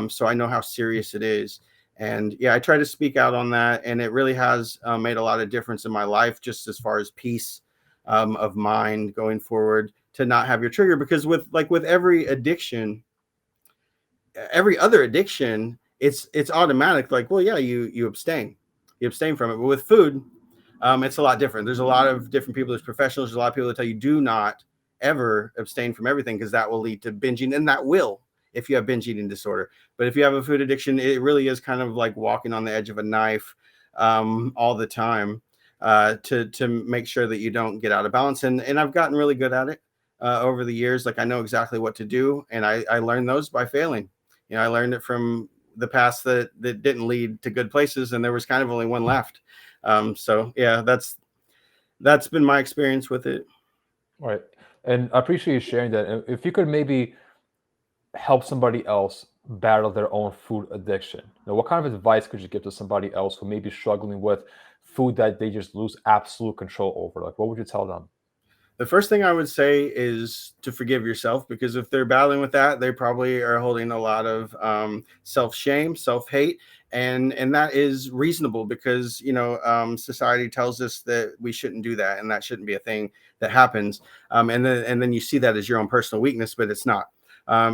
B: so I know how serious it is. And yeah, I try to speak out on that, and it really has made a lot of difference in my life, just as far as peace of mind going forward, to not have your trigger. Because with every addiction, every other addiction, it's automatic. Like, well, yeah, you abstain from it. But with food, it's a lot different. There's a lot of different people. There's professionals. There's a lot of people that tell you do not ever abstain from everything, because that will lead to binging, and that will, if you have binge eating disorder. But if you have a food addiction, it really is kind of like walking on the edge of a knife all the time, to make sure that you don't get out of balance. And I've gotten really good at it. over the years. Like I know exactly what to do, and I learned those by failing. You know, I learned it from the past that didn't lead to good places, and there was kind of only one left. So yeah, that's been my experience with it.
A: Right. And I appreciate you sharing that. And if you could maybe help somebody else battle their own food addiction, what kind of advice could you give to somebody else who may be struggling with food that they just lose absolute control over? Like, what would you tell them?
B: The first thing I would say is to forgive yourself, because if they're battling with that, they probably are holding a lot of self shame, self hate, and that is reasonable because society tells us that we shouldn't do that and that shouldn't be a thing that happens, and then you see that as your own personal weakness, but it's not.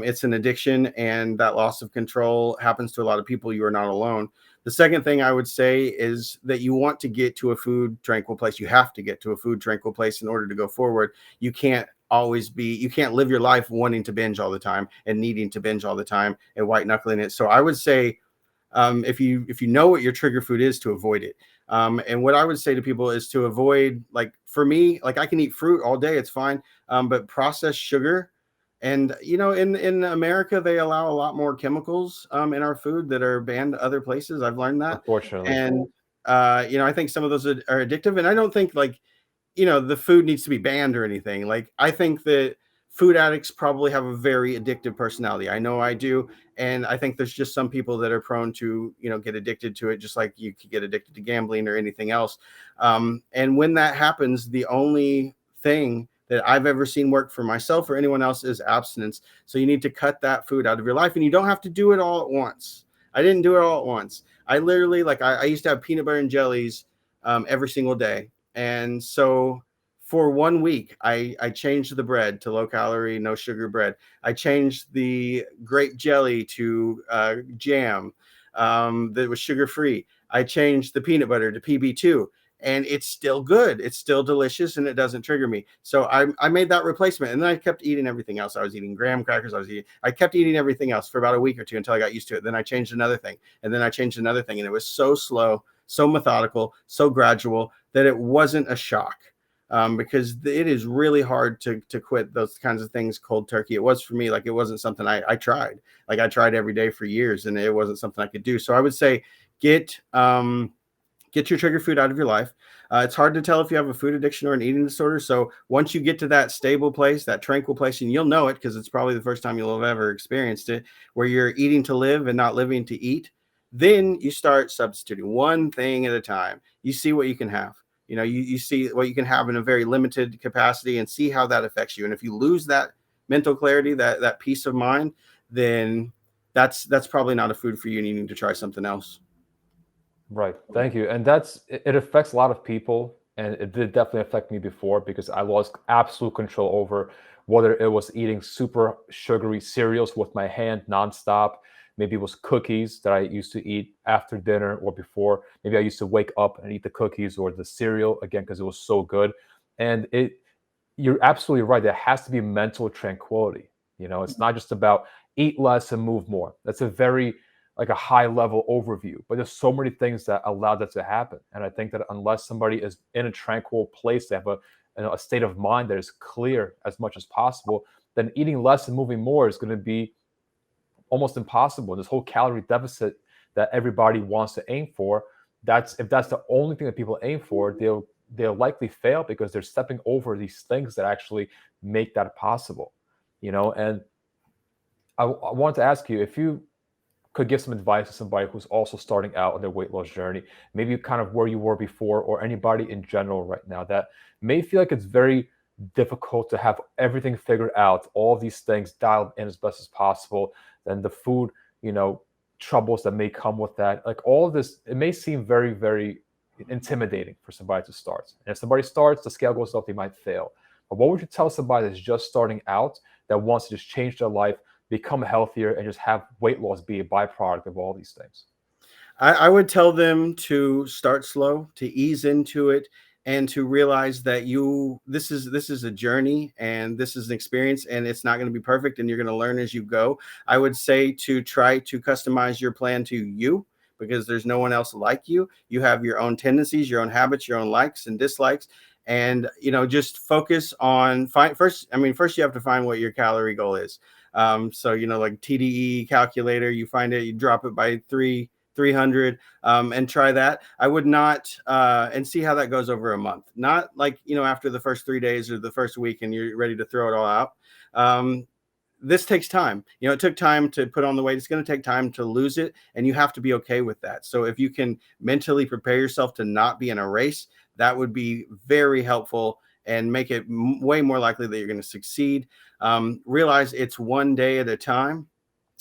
B: It's an addiction, and that loss of control happens to a lot of people. You are not alone. The second thing I would say is that you want to get to a food tranquil place. You have to get to a food tranquil place in order to go forward. You can't live your life wanting to binge all the time and needing to binge all the time and white knuckling it. So I would say, if you know what your trigger food is, to avoid it. And what I would say to people is to avoid, like for me, like I can eat fruit all day, it's fine. But processed sugar, and in America, they allow a lot more chemicals in our food that are banned other places. I've learned that.
A: Unfortunately.
B: And I think some of those are addictive. And I don't think, like, the food needs to be banned or anything. Like, I think that food addicts probably have a very addictive personality. I know I do. And I think there's just some people that are prone to, get addicted to it, just like you could get addicted to gambling or anything else. And when that happens, the only thing that I've ever seen work for myself or anyone else is abstinence. So you need to cut that food out of your life, and you don't have to do it all at once. I didn't do it all at once. I literally, like, I used to have peanut butter and jellies every single day. And so for 1 week, I changed the bread to low calorie, no sugar bread. I changed the grape jelly to jam that was sugar free. I changed the peanut butter to PB2, and it's still good. It's still delicious, and it doesn't trigger me. So I made that replacement, and then I kept eating everything else. I was eating graham crackers. I kept eating everything else for about a week or two until I got used to it. Then I changed another thing, and then I changed another thing, and it was so slow, so methodical, so gradual that it wasn't a shock. Because it is really hard to quit those kinds of things cold turkey. It was for me. Like, it wasn't something I tried. Like, I tried every day for years, and it wasn't something I could do. So I would say get your trigger food out of your life. It's hard to tell if you have a food addiction or an eating disorder. So once you get to that stable place, that tranquil place, and you'll know it because it's probably the first time you'll have ever experienced it, where you're eating to live and not living to eat, then you start substituting one thing at a time. You see what you can have. You see what you can have in a very limited capacity and see how that affects you. And if you lose that mental clarity, that peace of mind, then that's probably not a food for you, and you need to try something else.
A: Right. Thank you. And it affects a lot of people. And it did definitely affect me before because I lost absolute control over whether it was eating super sugary cereals with my hand nonstop. Maybe it was cookies that I used to eat after dinner or before. Maybe I used to wake up and eat the cookies or the cereal again because it was so good. And you're absolutely right. There has to be mental tranquility. It's not just about eat less and move more. That's a very like a high level overview, but there's so many things that allow that to happen. And I think that unless somebody is in a tranquil place, they have a state of mind that is clear as much as possible, then eating less and moving more is going to be almost impossible. This whole calorie deficit that everybody wants to aim for, if that's the only thing that people aim for, they'll likely fail because they're stepping over these things that actually make that possible. And I want to ask you if you could give some advice to somebody who's also starting out on their weight loss journey, maybe kind of where you were before, or anybody in general right now that may feel like it's very difficult to have everything figured out, all these things dialed in as best as possible, and the food, troubles that may come with that. Like all of this, it may seem very, very intimidating for somebody to start. And if somebody starts, the scale goes up, they might fail. But what would you tell somebody that's just starting out that wants to just change their life, become healthier, and just have weight loss be a byproduct of all these things?
B: I would tell them to start slow, to ease into it, and to realize that this is a journey, and this is an experience, and it's not going to be perfect, and you're going to learn as you go. I would say to try to customize your plan to you, because there's no one else like you. You have your own tendencies, your own habits, your own likes and dislikes. and just focus on first. I mean, first you have to find what your calorie goal is. So like TDE calculator, you find it, you drop it by 300, and try that. I would not, and see how that goes over a month. Not like after the first 3 days or the first week and you're ready to throw it all out. This takes time. It took time to put on the weight. It's going to take time to lose it, and you have to be okay with that. So if you can mentally prepare yourself to not be in a race, that would be very helpful and make it way more likely that you're going to succeed. Realize it's one day at a time.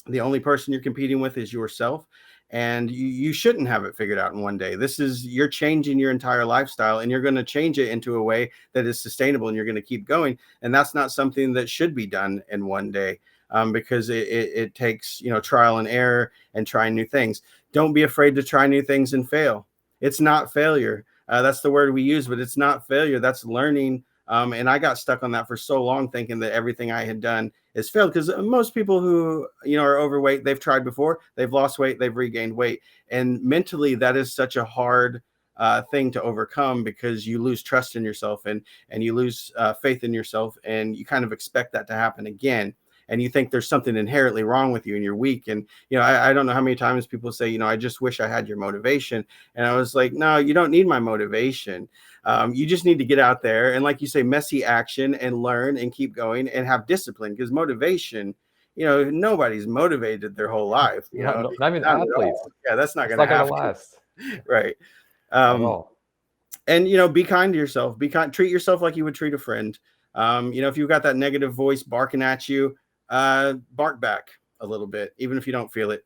B: The only person you're competing with is yourself, and you shouldn't have it figured out in one day. You're changing your entire lifestyle, and you're going to change it into a way that is sustainable, and you're going to keep going. And that's not something that should be done in one day, because it takes trial and error and trying new things. Don't be afraid to try new things and fail. It's not failure. That's the word we use, but it's not failure. That's learning. And I got stuck on that for so long, thinking that everything I had done is failed, because most people who are overweight, they've tried before, they've lost weight, they've regained weight, and mentally that is such a hard thing to overcome, because you lose trust in yourself, and you lose faith in yourself, and you kind of expect that to happen again. And you think there's something inherently wrong with you and you're weak. And, I don't know how many times people say, I just wish I had your motivation. And I was like, no, you don't need my motivation. You just need to get out there and, like you say, messy action, and learn and keep going and have discipline, because motivation, nobody's motivated their whole life.
A: Not even athletes.
B: Yeah, that's not going
A: to
B: happen.
A: last.
B: Right.
A: At all.
B: And, be kind to yourself. Treat yourself like you would treat a friend. If you've got that negative voice barking at you, bark back a little bit, even if you don't feel it.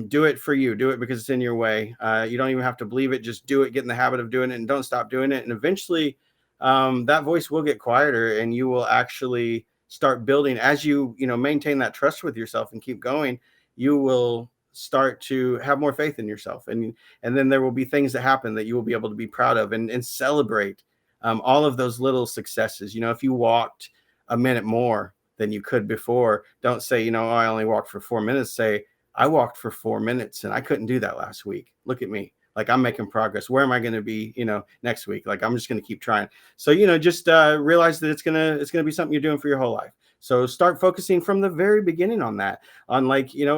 B: Do it for you. Do it because it's in your way. You don't even have to believe it. Just do it. Get in the habit of doing it, and don't stop doing it. And eventually, that voice will get quieter, and you will actually start building, as you maintain that trust with yourself and keep going. You will start to have more faith in yourself, and then there will be things that happen that you will be able to be proud of, and celebrate all of those little successes. If you walked a minute more than you could before, don't say, oh, I only walked for 4 minutes. Say, I walked for 4 minutes and I couldn't do that last week. Look at me. Like, I'm making progress. Where am I going to be, next week? Like, I'm just going to keep trying. So, just realize that it's going to be something you're doing for your whole life. So start focusing from the very beginning on that, on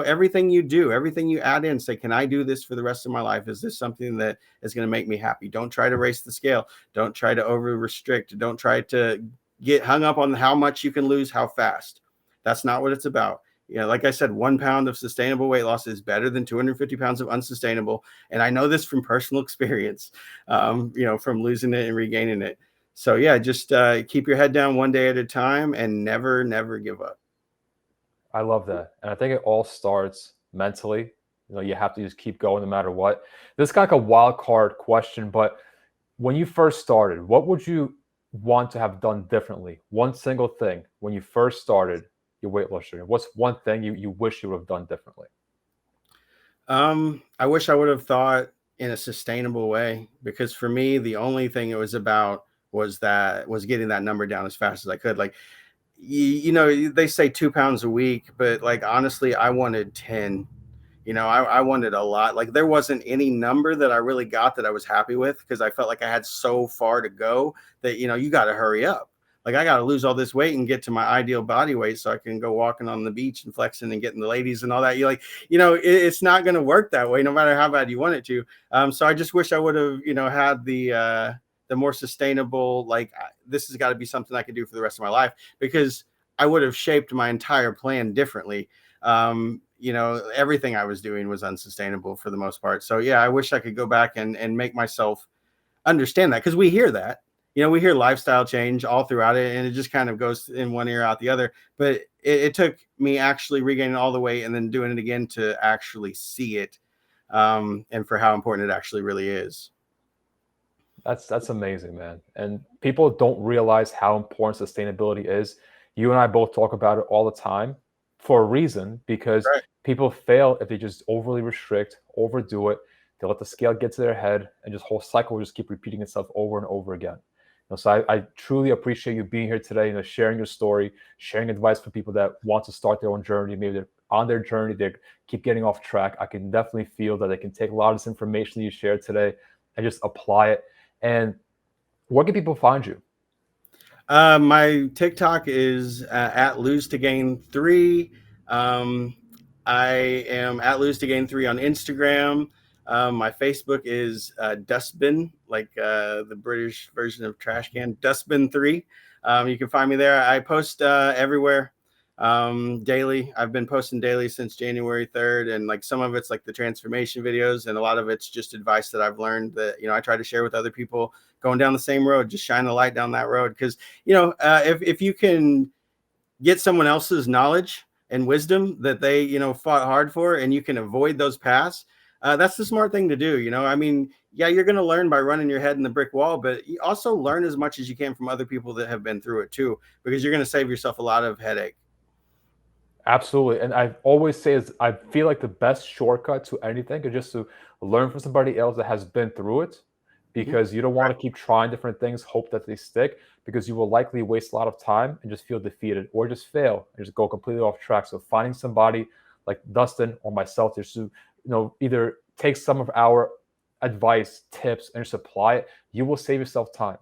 B: everything you do, everything you add in. Say, can I do this for the rest of my life? Is this something that is going to make me happy? Don't try to race the scale. Don't try to over restrict. Don't try to get hung up on how much you can lose, how fast. That's not what it's about. Like I said, 1 pound of sustainable weight loss is better than 250 pounds of unsustainable. And I know this from personal experience, from losing it and regaining it. So yeah, just keep your head down one day at a time, and never, never give up.
A: I love that. And I think it all starts mentally. You have to just keep going no matter what. This is kind of like a wild card question, but when you first started, what would you want to have done differently? One single thing when you first started your weight loss journey. What's one thing you wish you would have done differently?
B: I wish I would have thought in a sustainable way, because for me, the only thing it was about was getting that number down as fast as I could. Like, they say 2 pounds a week, but like, honestly, I wanted 10. I wanted a lot. Like, there wasn't any number that I really got that I was happy with, because I felt like I had so far to go that, you got to hurry up. Like, I got to lose all this weight and get to my ideal body weight so I can go walking on the beach and flexing and getting the ladies and all that. It's not going to work that way, no matter how bad you want it to. So I just wish I would have, had the more sustainable, like, this has got to be something I can do for the rest of my life, because I would have shaped my entire plan differently. Everything I was doing was unsustainable for the most part. So yeah, I wish I could go back and make myself understand that, because we hear that, we hear lifestyle change all throughout it, and it just kind of goes in one ear out the other. But it took me actually regaining all the weight and then doing it again to actually see it, and for how important it actually really is.
A: That's amazing, man. And people don't realize how important sustainability is. You and I both talk about it all the time for a reason, because
B: Right.
A: people fail if they just overly restrict, overdo it. They let the scale get to their head, and this whole cycle will just keep repeating itself over and over again. So I truly appreciate you being here today, sharing your story, sharing advice for people that want to start their own journey. Maybe they're on their journey, they keep getting off track. I can definitely feel that they can take a lot of this information that you shared today and just apply it. And Where can people find you?
B: My TikTok is at lose to gain 3. Um, I am at lose to gain 3 on Instagram. My Facebook is Dustbin, like the British version of trash can, Dustbin 3. You can find me there. I post everywhere daily. I've been posting daily since January 3rd, and like some of it's like the transformation videos, and a lot of it's just advice that I've learned that I try to share with other people going down the same road. Just shine a light down that road, because if you can get someone else's knowledge and wisdom that they fought hard for, and you can avoid those paths, that's the smart thing to do. I mean, yeah, you're going to learn by running your head in the brick wall, but you also learn as much as you can from other people that have been through it too, because you're going to save yourself a lot of headache.
A: Absolutely. And I always say is I feel like the best shortcut to anything is just to learn from somebody else that has been through it,
B: Mhm.
A: because you don't want to keep trying different things, hope that they stick, because you will likely waste a lot of time and just feel defeated or just fail and just go completely off track. So finding somebody like Dustin or myself just to, either take some of our advice, tips, and just apply it, you will save yourself time.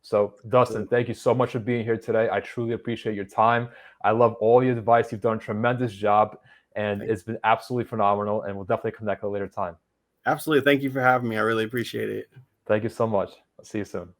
A: So, Dustin, thank you so much for being here today. I truly appreciate your time. I love all the advice. You've done a tremendous job, and
B: Thank-
A: it's been absolutely phenomenal. And we'll definitely connect at a later time.
B: Absolutely. Thank you for having me. I really appreciate it.
A: Thank you so much. I'll see you soon.